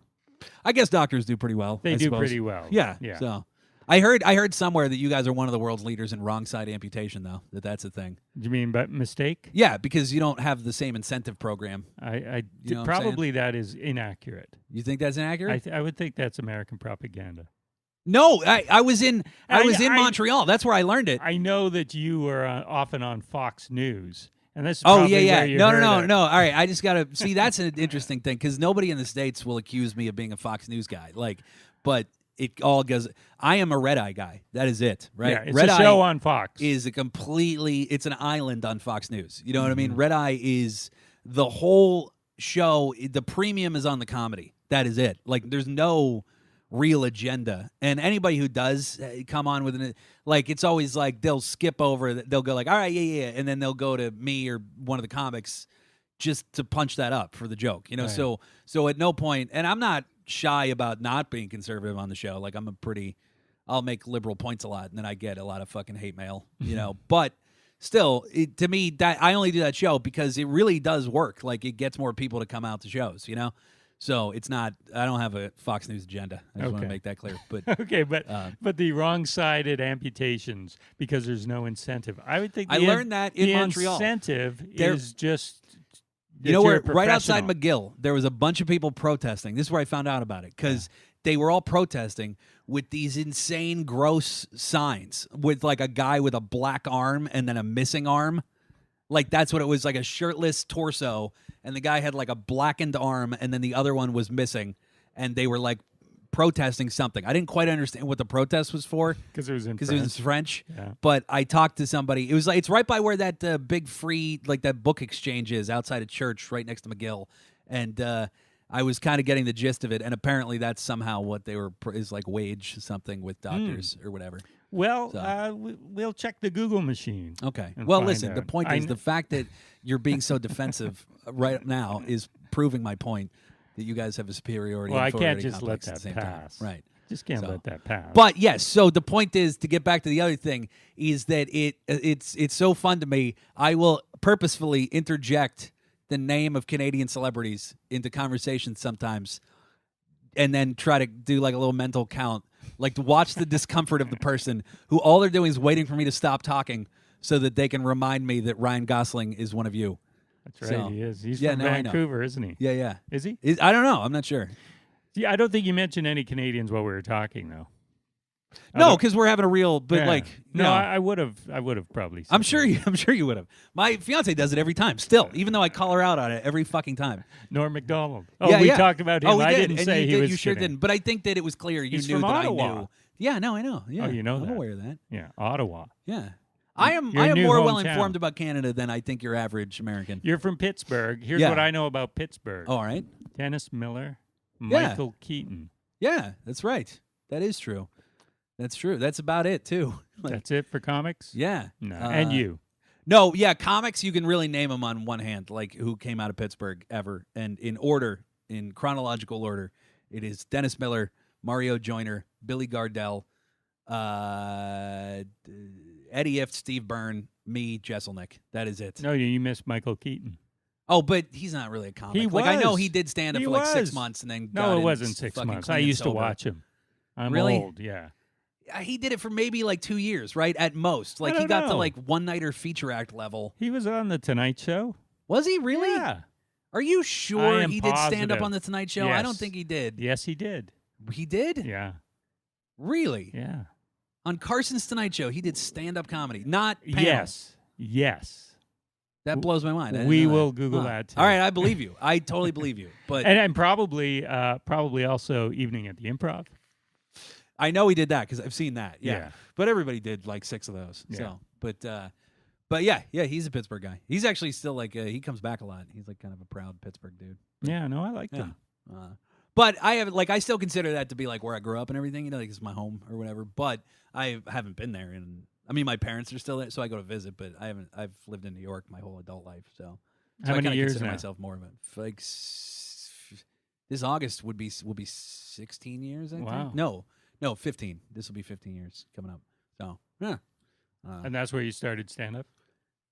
S3: I guess doctors do pretty well.
S2: They
S3: I
S2: do
S3: suppose.
S2: pretty well.
S3: Yeah.
S2: Yeah.
S3: So I heard somewhere that you guys are one of the world's leaders in wrong side amputation, though. That's a thing.
S2: Do you mean by mistake?
S3: Yeah, because you don't have the same incentive program.
S2: I
S3: You know what I'm
S2: probably that is inaccurate.
S3: You think that's inaccurate?
S2: I would think that's American propaganda.
S3: No, I was in
S2: I-
S3: Montreal. That's where I learned it.
S2: I know that you were often on Fox News, and this is
S3: Oh
S2: probably
S3: yeah.
S2: where you
S3: No.
S2: heard it.
S3: All right, I just gotta see. That's an interesting thing because nobody in the States will accuse me of being a Fox News guy. But it all goes. I am a Red Eye guy. That is it, right?
S2: Yeah, it's
S3: Red
S2: a
S3: Eye
S2: show on Fox.
S3: is it's an island on Fox News. You know what I mean?
S2: Mm-hmm.
S3: Red Eye is the whole show. The premium is on the comedy. That is it. Like there's no real agenda, and anybody who does come on with it's always like they'll skip over. They'll go like, all right, yeah, and then they'll go to me or one of the comics just to punch that up for the joke. You know,
S2: Right.
S3: so at no point, and I'm not shy about not being conservative on the show. Like I'll make liberal points a lot, and then I get a lot of fucking hate mail, you know. But still, to me, that I only do that show because it really does work. Like it gets more people to come out to shows, you know. So it's not. I don't have a Fox News agenda. I just want to
S2: Okay.
S3: make that clear. But
S2: Okay, but the wrong-sided amputations because there's no incentive. I would think
S3: I learned that in
S2: the
S3: Montreal.
S2: incentive
S3: There-
S2: is just
S3: you know
S2: that
S3: where?
S2: you're a
S3: Right outside
S2: professional.
S3: McGill, there was a bunch of people protesting. This is where I found out about it because they were all protesting with these insane, gross signs with like a guy with a black arm and then a missing arm. Like that's what it was, like a shirtless torso, and the guy had like a blackened arm, and then the other one was missing, and they were like protesting something. I didn't quite understand what the protest was for
S2: because it was in
S3: because it was French.
S2: Yeah.
S3: But I talked to somebody. It was like it's right by where that big free that book exchange is outside of church, right next to McGill, and I was kind of getting the gist of it. And apparently, that's somehow what they were is like wage something with doctors or whatever.
S2: Well,
S3: So.
S2: we'll check the Google machine.
S3: Okay.
S2: and
S3: Well,
S2: find
S3: listen. The
S2: out.
S3: point
S2: I
S3: is
S2: kn-
S3: the fact that you're being so defensive right now is proving my point that you guys have a superiority.
S2: Well,
S3: and
S2: I can't
S3: inferiority
S2: just let
S3: complex at
S2: that
S3: the same time.
S2: pass.
S3: Right.
S2: Just can't
S3: So.
S2: let that pass.
S3: But yes, so the point is to get back to the other thing is that it's so fun to me. I will purposefully interject the name of Canadian celebrities into conversations sometimes, and then try to do like a little mental count, like to watch the discomfort of the person who all they're doing is waiting for me to stop talking so that they can remind me that Ryan Gosling is one of you.
S2: That's right,
S3: So,
S2: he is. He's
S3: yeah,
S2: from
S3: now I know.
S2: Vancouver, isn't he?
S3: Yeah, yeah.
S2: Is he?
S3: I don't know. I'm not sure.
S2: See, I don't think you mentioned any Canadians while we were talking, though.
S3: No, because we're having a real, but
S2: Yeah.
S3: like,
S2: no,
S3: you know,
S2: I would have probably. Said
S3: I'm sure you would have. My fiance does it every time. Still, even though I call her out on it every fucking time.
S2: Norm Macdonald. Oh,
S3: Yeah,
S2: we
S3: yeah.
S2: talked about him.
S3: Oh, we
S2: I
S3: did.
S2: didn't
S3: and
S2: say
S3: you
S2: he
S3: did,
S2: was.
S3: You sure
S2: Canadian.
S3: didn't. But I think that it was clear you
S2: He's
S3: knew
S2: from
S3: that
S2: Ottawa.
S3: I knew. Yeah, no, I know. Yeah,
S2: you know
S3: I'm
S2: that.
S3: aware of that.
S2: Yeah, Ottawa.
S3: Yeah, I am.
S2: Your
S3: I am
S2: new
S3: more well
S2: hometown.
S3: informed about Canada than I think your average American.
S2: You're from Pittsburgh. Here's
S3: Yeah.
S2: what I know about Pittsburgh.
S3: All right.
S2: Dennis Miller,
S3: Yeah.
S2: Michael Keaton.
S3: Yeah, that's right. That is true. That's true. That's about it too. Like,
S2: That's it for comics.
S3: yeah.
S2: No, and you.
S3: No, yeah, comics you can really name them on one hand, like who came out of Pittsburgh ever, and in order, in chronological order, it is Dennis Miller, Mario Joyner, Billy Gardell, Eddie Ifft, Steve Byrne, me, Jesselnick. That is it.
S2: No, you missed Michael Keaton.
S3: Oh, but he's not really a comic.
S2: He
S3: Like I know
S2: was.
S3: he did stand up
S2: He
S3: for like 6
S2: was.
S3: months and then
S2: No,
S3: got
S2: it
S3: in
S2: wasn't 6
S3: fucking
S2: months. I
S3: clean and
S2: used to
S3: sober.
S2: watch him. I'm
S3: Really?
S2: old. Yeah.
S3: He did it for maybe like 2 years, right? At most. Like he
S2: don't
S3: got to
S2: know.
S3: like one-nighter feature act level.
S2: He was on the Tonight Show.
S3: Was he really?
S2: Yeah.
S3: Are you sure
S2: I am
S3: he did stand up
S2: positive.
S3: on the Tonight Show? I don't
S2: Yes.
S3: think he did.
S2: Yes, he did.
S3: He did?
S2: Yeah.
S3: Really?
S2: Yeah.
S3: On Carson's Tonight Show, he did stand-up comedy, not panel.
S2: Yes. Yes.
S3: That blows my mind. I didn't
S2: We
S3: know that.
S2: will Google that, too.
S3: All right, I believe you. I totally believe you. But
S2: And probably also Evening at the Improv.
S3: I know he did that because I've seen that. Yeah.
S2: Yeah.
S3: But everybody did like 6 of those.
S2: Yeah.
S3: So, but yeah, he's a Pittsburgh guy. He's actually still like he comes back a lot. He's like kind of a proud Pittsburgh dude.
S2: Yeah, no, I liked
S3: Yeah.
S2: him.
S3: But I have I still consider that to be like where I grew up and everything. You know, like it's my home or whatever. But I haven't been there, and I mean my parents are still there, so I go to visit. But I haven't. I've lived in New York my whole adult life, so
S2: How
S3: I
S2: many
S3: kinda
S2: years
S3: consider
S2: now?
S3: myself more of it. Like this August will be 16 years. I
S2: Wow.
S3: think. No, 15. This will be 15 years coming up. So yeah.
S2: And that's where you started stand-up?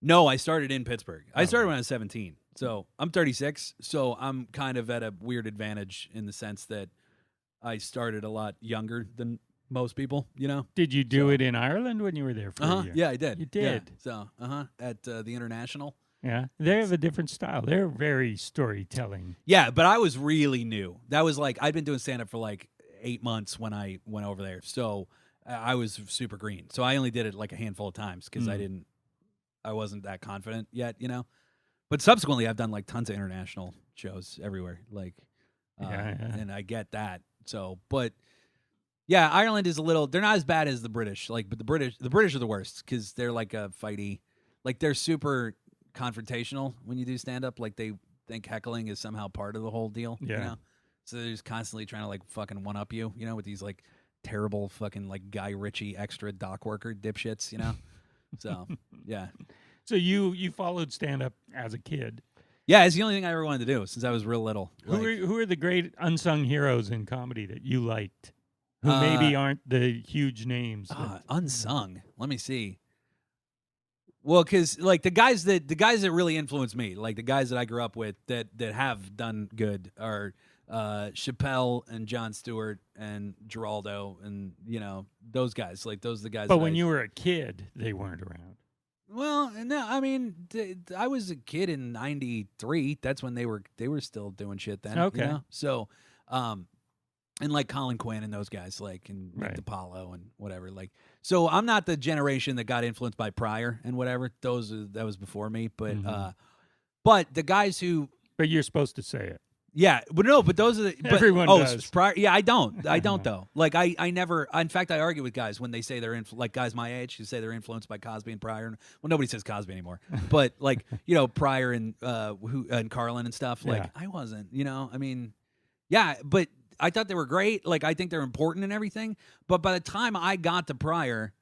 S3: No, I started in Pittsburgh. I
S2: Oh.
S3: started when I was 17. So I'm 36. So I'm kind of at a weird advantage in the sense that I started a lot younger than most people, you know.
S2: Did you do it in Ireland when you were there for a year?
S3: Yeah, I did.
S2: You did?
S3: Yeah. So, at the International.
S2: Yeah. They have a different style. They're very storytelling.
S3: Yeah, but I was really new. That was like I'd been doing stand-up for like 8 months when I went over there. So I was super green. So I only did it like a handful of times because I wasn't that confident yet, you know. But subsequently, I've done like tons of international shows everywhere, like, and I get that. So, but yeah, Ireland is they're not as bad as the British, like, but the British are the worst because they're like a fighty, like they're super confrontational when you do stand up. Like they think heckling is somehow part of the whole deal.
S2: Yeah.
S3: You know? So they're just constantly trying to like fucking one up you, you know, with these like terrible fucking like Guy Ritchie extra dock worker dipshits, you know. So yeah.
S2: So you followed stand up as a kid.
S3: Yeah, it's the only thing I ever wanted to do since I was real little.
S2: Who are the great unsung heroes in comedy that you liked? Who maybe aren't the huge names?
S3: Unsung. Let me see. Well, because like the guys that really influenced me, like the guys that I grew up with that have done good are Chappelle and Jon Stewart and Geraldo and you know those guys. Like those are the guys.
S2: But when you were a kid, they weren't around.
S3: Well, no, I mean, I was a kid in '93. That's when they were still doing shit then.
S2: Okay.
S3: You know? So, and like Colin Quinn and those guys, like and Nick DiPaolo and whatever. Like, so I'm not the generation that got influenced by Pryor and whatever. That was before me. But but the guys who.
S2: But you're supposed to say it.
S3: Yeah, but no, but those are the
S2: everyone does.
S3: Pryor, yeah, I don't though. Like I never. In fact, I argue with guys when they say they're like guys my age who say they're influenced by Cosby and Pryor. Well, nobody says Cosby anymore, but like you know Pryor and and Carlin and stuff. Like I wasn't. You know, I mean, yeah, but I thought they were great. Like I think they're important and everything. But by the time I got to Pryor,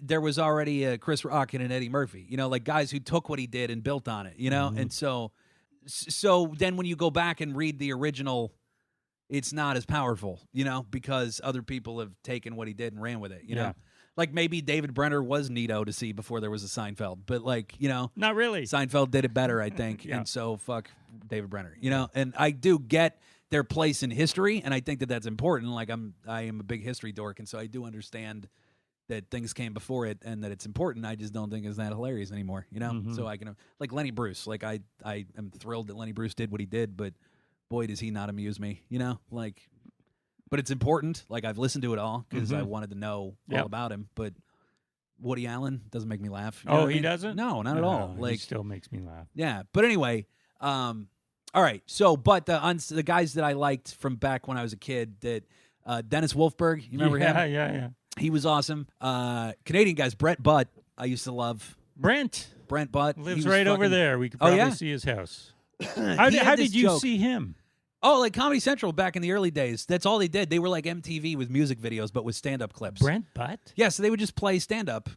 S3: there was already Chris Rock and Eddie Murphy. You know, like guys who took what he did and built on it. You know, and so then when you go back and read the original, it's not as powerful, you know, because other people have taken what he did and ran with it, you know. Like maybe David Brenner was neato to see before there was a Seinfeld, but like, you know.
S2: Not really.
S3: Seinfeld did it better, I think, and so fuck David Brenner, you know. And I do get their place in history, and I think that that's important. Like I am a big history dork, and so I do understand that things came before it and that it's important. I just don't think it's that hilarious anymore, you know? So I can, like Lenny Bruce, like I am thrilled that Lenny Bruce did what he did, but boy, does he not amuse me, you know? Like, but it's important. Like I've listened to it all because I wanted to know all about him, but Woody Allen doesn't make me laugh. You know what I mean?
S2: Doesn't?
S3: No, not at all. Like,
S2: he still makes me laugh.
S3: Yeah. But anyway, all right. So, but the guys that I liked from back when I was a kid that, Dennis Wolfberg, you remember him?
S2: Yeah.
S3: He was awesome. Canadian guys, Brent Butt, I used to love.
S2: Brent
S3: Butt.
S2: Lives right over there. We could probably see his house. How did you see him?
S3: Oh, like Comedy Central back in the early days. That's all they did. They were like MTV with music videos, but with stand-up clips.
S2: Brent Butt?
S3: Yeah, so they would just play stand-up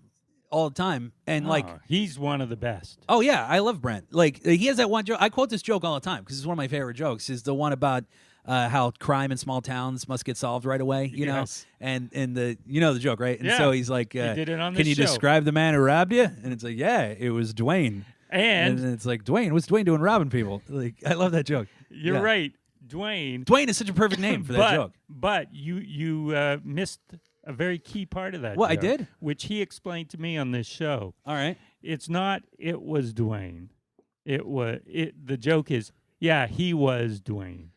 S3: all the time. And
S2: he's one of the best.
S3: Oh, yeah, I love Brent. Like, he has that one joke. I quote this joke all the time because it's one of my favorite jokes. Is the one about how crime in small towns must get solved right away, you know? And the the joke, right? And so he's like,
S2: he did it on
S3: can you describe the man who robbed you? And it's like, yeah, it was Dwayne.
S2: And
S3: it's like, Dwayne, what's Dwayne doing robbing people? Like, I love that joke.
S2: You're right. Dwayne
S3: is such a perfect name for that joke.
S2: But you missed a very key part of that
S3: What,
S2: joke,
S3: I did?
S2: Which he explained to me on this show.
S3: All right.
S2: It's not, it was Dwayne. The joke is, he was Dwayne.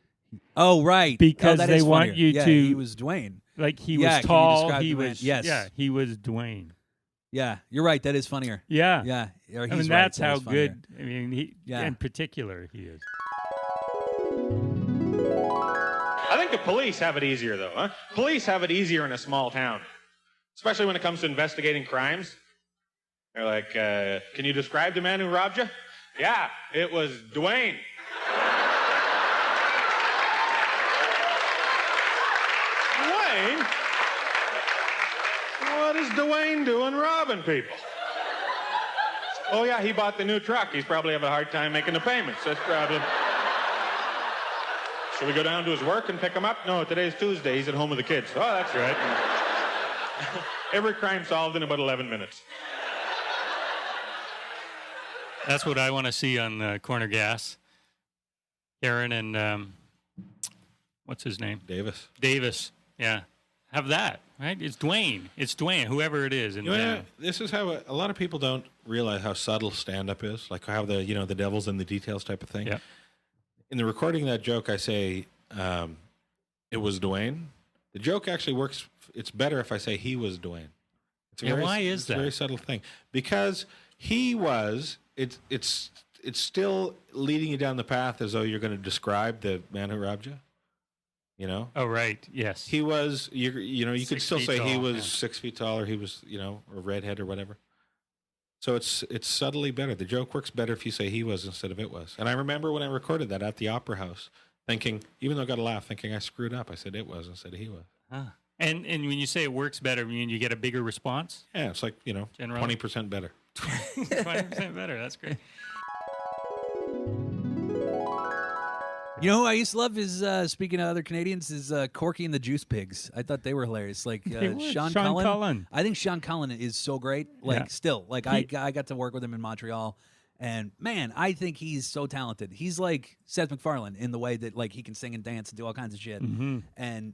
S3: Oh, right.
S2: Because they want you to.
S3: He was Dwayne.
S2: Like he was tall.
S3: He was. Yes.
S2: Yeah, he was Dwayne.
S3: Yeah, you're right. That is funnier.
S2: Yeah.
S3: Yeah.
S2: I mean, that's how good. I mean, in particular, he is.
S4: I think the police have it easier, though. Huh? Police have it easier in a small town, especially when it comes to investigating crimes. They're like, "Can you describe the man who robbed you?" Yeah, it was Dwayne. Dwayne? What is Dwayne doing robbing people? Oh, yeah, he bought the new truck. He's probably having a hard time making the payments. That's probably... Should we go down to his work and pick him up? No, today's Tuesday. He's at home with the kids. Oh, that's right. Every crime solved in about 11 minutes.
S2: That's what I want to see on Corner Gas. Karen and What's his name?
S4: Davis.
S2: Davis. Yeah. Have that, right? It's Dwayne. Whoever it is. In the band.
S4: This is how a lot of people don't realize how subtle stand-up is, like how the devil's in the details type of thing.
S2: Yeah.
S4: In the recording of that joke, I say it was Dwayne. The joke actually works. It's better if I say he was Dwayne.
S2: Why is that?
S4: It's a very subtle thing because he was. It's still leading you down the path as though you're going to describe the man who robbed you. You know?
S2: Oh, right. Yes.
S4: He was, you could still say he was 6 feet tall, or he was, a redhead or whatever. So it's subtly better. The joke works better if you say he was instead of it was. And I remember when I recorded that at the Opera House, thinking, even though I got a laugh, thinking I screwed up. I said it was instead of he was.
S2: Huh. And when you say it works better, you mean you get a bigger response?
S4: Yeah, it's like, 20% better.
S2: 20% better. That's great.
S3: You know who I used to love is, speaking of other Canadians, is Corky and the Juice Pigs. I thought they were hilarious. Like Sean Cullen. I think Sean Cullen is so great. Like still, like I got to work with him in Montreal, and man, I think he's so talented. He's like Seth MacFarlane in the way that like he can sing and dance and do all kinds of shit.
S2: Mm-hmm.
S3: And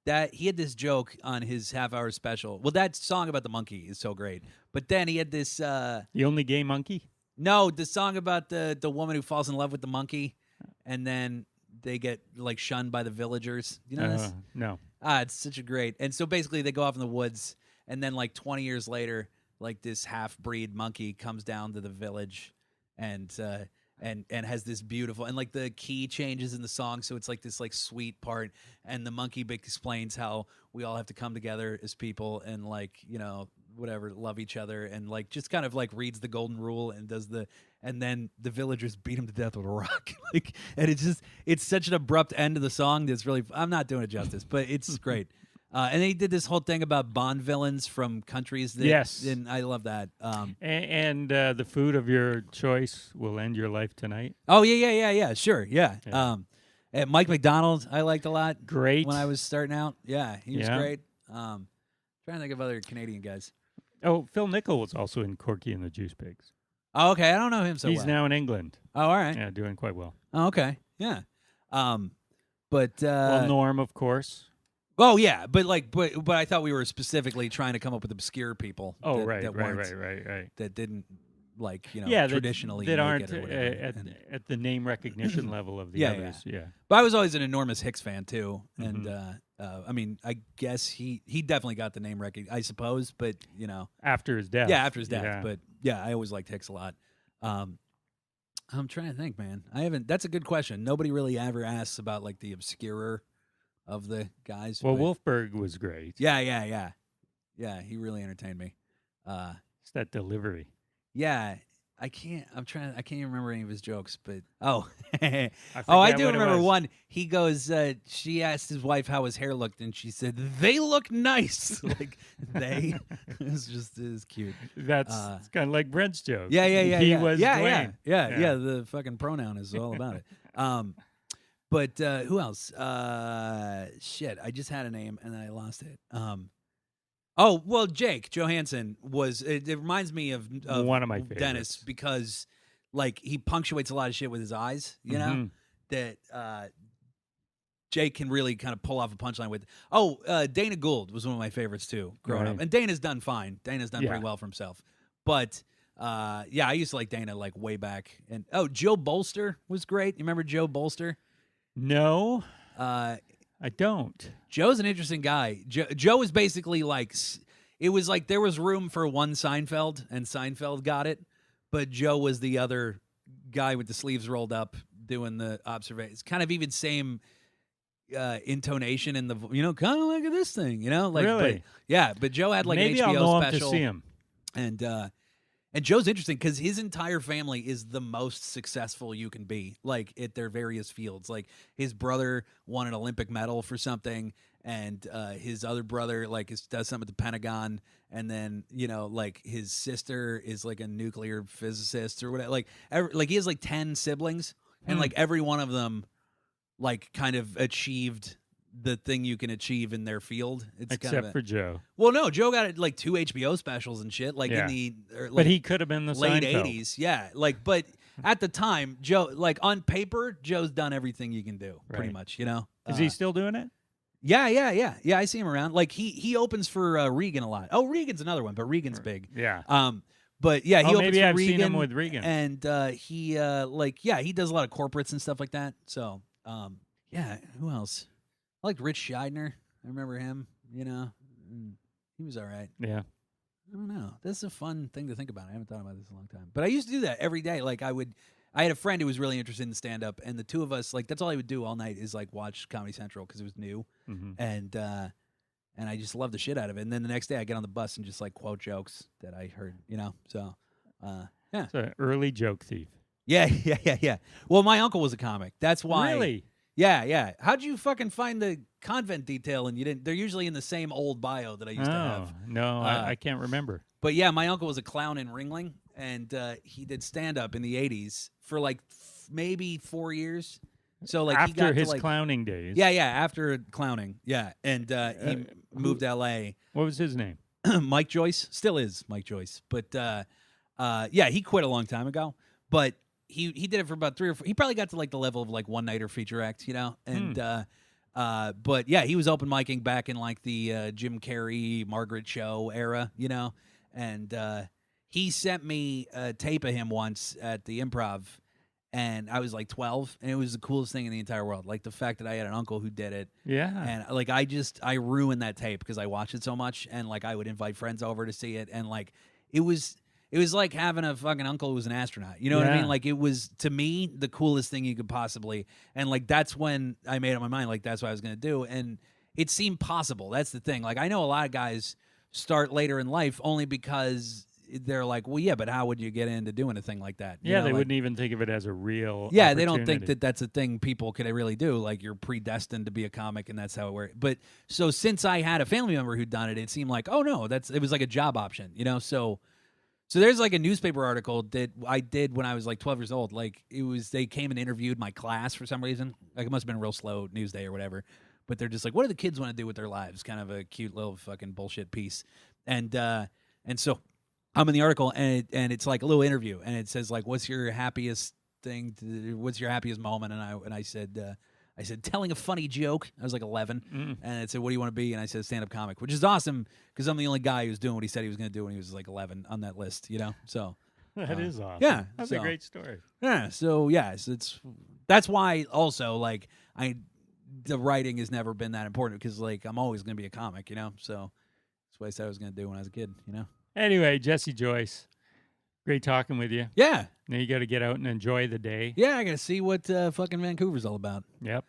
S3: that he had this joke on his half-hour special. Well, that song about the monkey is so great. But then he had this.
S2: The only gay monkey?
S3: No, the song about the woman who falls in love with the monkey. And then they get like shunned by the villagers. You know this?
S2: No.
S3: It's such a great. And so basically they go off in the woods, and then like 20 years later, like this half-breed monkey comes down to the village and has this beautiful, and like the key changes in the song, so it's like this like sweet part, and the monkey explains how we all have to come together as people and like, whatever, love each other, and like just kind of like reads the golden rule and and then the villagers beat him to death with a rock. Like, and it's such an abrupt end to the song that's really, I'm not doing it justice, but it's great. And they did this whole thing about Bond villains from countries.
S2: Yes.
S3: And I love that.
S2: And the food of your choice will end your life tonight.
S3: Oh, yeah, sure, yeah. And Mike McDonald I liked a lot.
S2: Great.
S3: When I was starting out. Yeah, he was great. Trying to think of other Canadian guys.
S2: Oh, Phil Nickel was also in Corky and the Juice Pigs.
S3: Oh, okay. I don't know him so well.
S2: He's now in England.
S3: Oh, all right.
S2: Yeah, doing quite well.
S3: Oh, okay. Yeah. But
S2: well, Norm, of course.
S3: Oh yeah, but I thought we were specifically trying to come up with obscure people.
S2: Oh,
S3: right. That didn't traditionally
S2: that
S3: make
S2: aren't
S3: it
S2: at the name recognition level of the others. Yeah.
S3: But I was always an enormous Hicks fan too, and I mean, I guess he definitely got the name recognition, I suppose, but
S2: after his death.
S3: Yeah, after his death. Yeah. But yeah, I always liked Hicks a lot. I'm trying to think, man. That's a good question. Nobody really ever asks about like the obscurer of the guys.
S2: Well, Wolfberg was great.
S3: Yeah. Yeah, he really entertained me.
S2: It's that delivery.
S3: Yeah, I can't even remember any of his jokes, but I do remember one. He goes, she asked his wife how his hair looked, and she said, "They look nice." Like they, it's cute.
S2: That's it's kind of like Brent's joke.
S3: Yeah.
S2: He was Dwayne.
S3: Yeah. The fucking pronoun is all about it. But who else? Shit, I just had a name and then I lost it. Oh, well, Jake Johansson was. It reminds me of
S2: one of my favorites.
S3: Dennis, because like he punctuates a lot of shit with his eyes. You know that Jake can really kind of pull off a punchline with. Oh, Dana Gould was one of my favorites too, growing up, and Dana's done fine. Dana's done pretty well for himself, but. I used to like Dana like way back, and Joe Bolster was great. You remember Joe Bolster?
S2: No, I don't.
S3: Joe's an interesting guy. Joe is basically like, it was like there was room for one Seinfeld, and Seinfeld got it, but Joe was the other guy with the sleeves rolled up doing the observations. Kind of even same intonation in the, kind of like this thing, like
S2: really,
S3: but Joe had like
S2: maybe
S3: an HBO
S2: I'll know
S3: special.
S2: Him to see him.
S3: And Joe's interesting because his entire family is the most successful you can be, like at their various fields. Like his brother won an Olympic medal for something, and his other brother does something at the Pentagon, and then like his sister is like a nuclear physicist or whatever. Like he has like 10 siblings, and like every one of them like kind of achieved the thing you can achieve in their field. It's
S2: except for Joe.
S3: Well, no, Joe got like 2 HBO specials and shit. Like in the
S2: but he could have been the
S3: late
S2: Seinfeld.
S3: 80s. Yeah, but at the time, Joe, like on paper, Joe's done everything you can do, pretty
S2: Right.
S3: much. You know,
S2: Is he still doing it?
S3: Yeah. I see him around. Like he opens for Regan a lot. Oh, Regan's another one, but Regan's big.
S2: Yeah.
S3: But yeah, he opens
S2: maybe
S3: for
S2: I've
S3: Regan,
S2: seen him with Regan.
S3: and he he does a lot of corporates and stuff like that. So yeah, who else? I liked Rich Scheidner. I remember him. You know, he was all right.
S2: Yeah.
S3: I don't know. That's a fun thing to think about. I haven't thought about this in a long time. But I used to do that every day. Like I had a friend who was really interested in stand up, and the two of us, like that's all he would do all night is like watch Comedy Central because it was new, and I just loved the shit out of it. And then the next day I get on the bus and just like quote jokes that I heard, you know. So yeah,
S2: It's an early joke thief.
S3: yeah. Well, my uncle was a comic. That's why.
S2: Really?
S3: Yeah. How'd you fucking find the convent detail? And you didn't? They're usually in the same old bio that I used to have.
S2: No, I can't remember.
S3: But yeah, my uncle was a clown in Ringling, and he did stand up in the '80s for like maybe 4 years. So like he
S2: After
S3: got
S2: his
S3: to, like,
S2: clowning days.
S3: yeah, after clowning, yeah, and he moved to L.A.
S2: What was his name?
S3: Mike Joyce still is Mike Joyce, but yeah, he quit a long time ago. But he did it for about 3 or 4. He probably got to like the level of like one nighter feature act, you know, and. But yeah, he was open micing back in like the Jim Carrey, Margaret Cho era, you know, and he sent me a tape of him once at the Improv, and I was like 12, and it was the coolest thing in the entire world. Like the fact that I had an uncle who did it,
S2: Yeah.
S3: and like I ruined that tape because I watched it so much, and like I would invite friends over to see it, and like it was like having a fucking uncle who was an astronaut. You know what I
S2: Yeah.
S3: mean? Like it was, to me, the coolest thing you could possibly. And like that's when I made up my mind, like that's what I was going to do. And it seemed possible. That's the thing. Like I know a lot of guys start later in life only because they're like, well, yeah, but how would you get into doing a thing like that? You
S2: Yeah,
S3: know,
S2: they
S3: like,
S2: wouldn't even think of it as a real
S3: yeah, they don't think
S2: opportunity.
S3: that that's a thing people could really do. Like you're predestined to be a comic, and that's how it works. But so since I had a family member who'd done it, it seemed like, oh no, it was like a job option, you know. So there's like a newspaper article that I did when I was like 12 years old. Like they came and interviewed my class for some reason. Like it must have been a real slow news day or whatever. But they're just like, what do the kids want to do with their lives? Kind of a cute little fucking bullshit piece. And so I'm in the article, and it's like a little interview, and it says like, what's your happiest moment? And I said, telling a funny joke. I was like 11, and it said, what do you want to be? And I said, stand-up comic, which is awesome because I'm the only guy who's doing what he said he was going to do when he was like 11 on that list, you know? So
S2: That is awesome.
S3: yeah,
S2: That's
S3: so-
S2: a great story.
S3: yeah, so yeah, that's why also like the writing has never been that important because like I'm always going to be a comic, you know? So that's what I said I was going to do when I was a kid, you know?
S2: Anyway, Jesse Joyce, great talking with you.
S3: Yeah,
S2: Now you got to get out and enjoy the day.
S3: yeah, I got to see what fucking Vancouver's all about.
S2: Yep.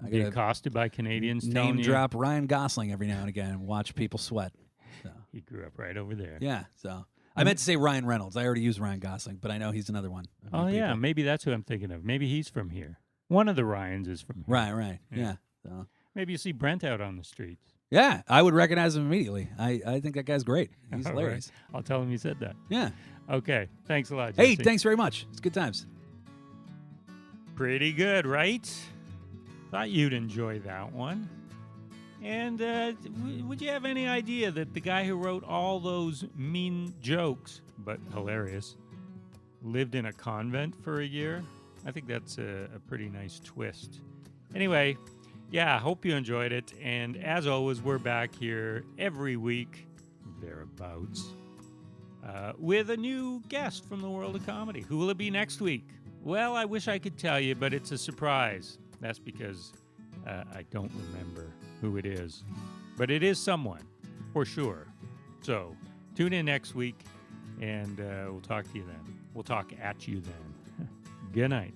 S3: I
S2: Be
S3: gotta
S2: accosted by Canadians
S3: name
S2: telling you
S3: drop Ryan Gosling every now and again and watch people sweat. So,
S2: he grew up right over there.
S3: yeah, so I meant to say Ryan Reynolds. I already used Ryan Gosling, but I know he's another one. of
S2: Oh,
S3: you
S2: yeah.
S3: people.
S2: Maybe that's who I'm thinking of. Maybe he's from here. One of the Ryans is from here.
S3: Right,
S2: Yeah.
S3: yeah. So.
S2: Maybe you see Brent out on the streets.
S3: Yeah, I would recognize him immediately. I think that guy's great. He's
S2: All
S3: hilarious.
S2: right. I'll tell him you said that.
S3: Yeah.
S2: Okay. Thanks a lot,
S3: Hey,
S2: Jesse.
S3: thanks very much. It's good times.
S2: Pretty good, right? Thought you'd enjoy that one. And would you have any idea that the guy who wrote all those mean jokes, but hilarious, lived in a convent for a year? I think that's a pretty nice twist. Anyway, yeah, hope you enjoyed it. And as always, we're back here every week, thereabouts, with a new guest from the world of comedy. Who will it be next week? Well, I wish I could tell you, but it's a surprise. That's because I don't remember who it is. But it is someone, for sure. So, tune in next week, and we'll talk to you then. We'll talk at you then. Good night.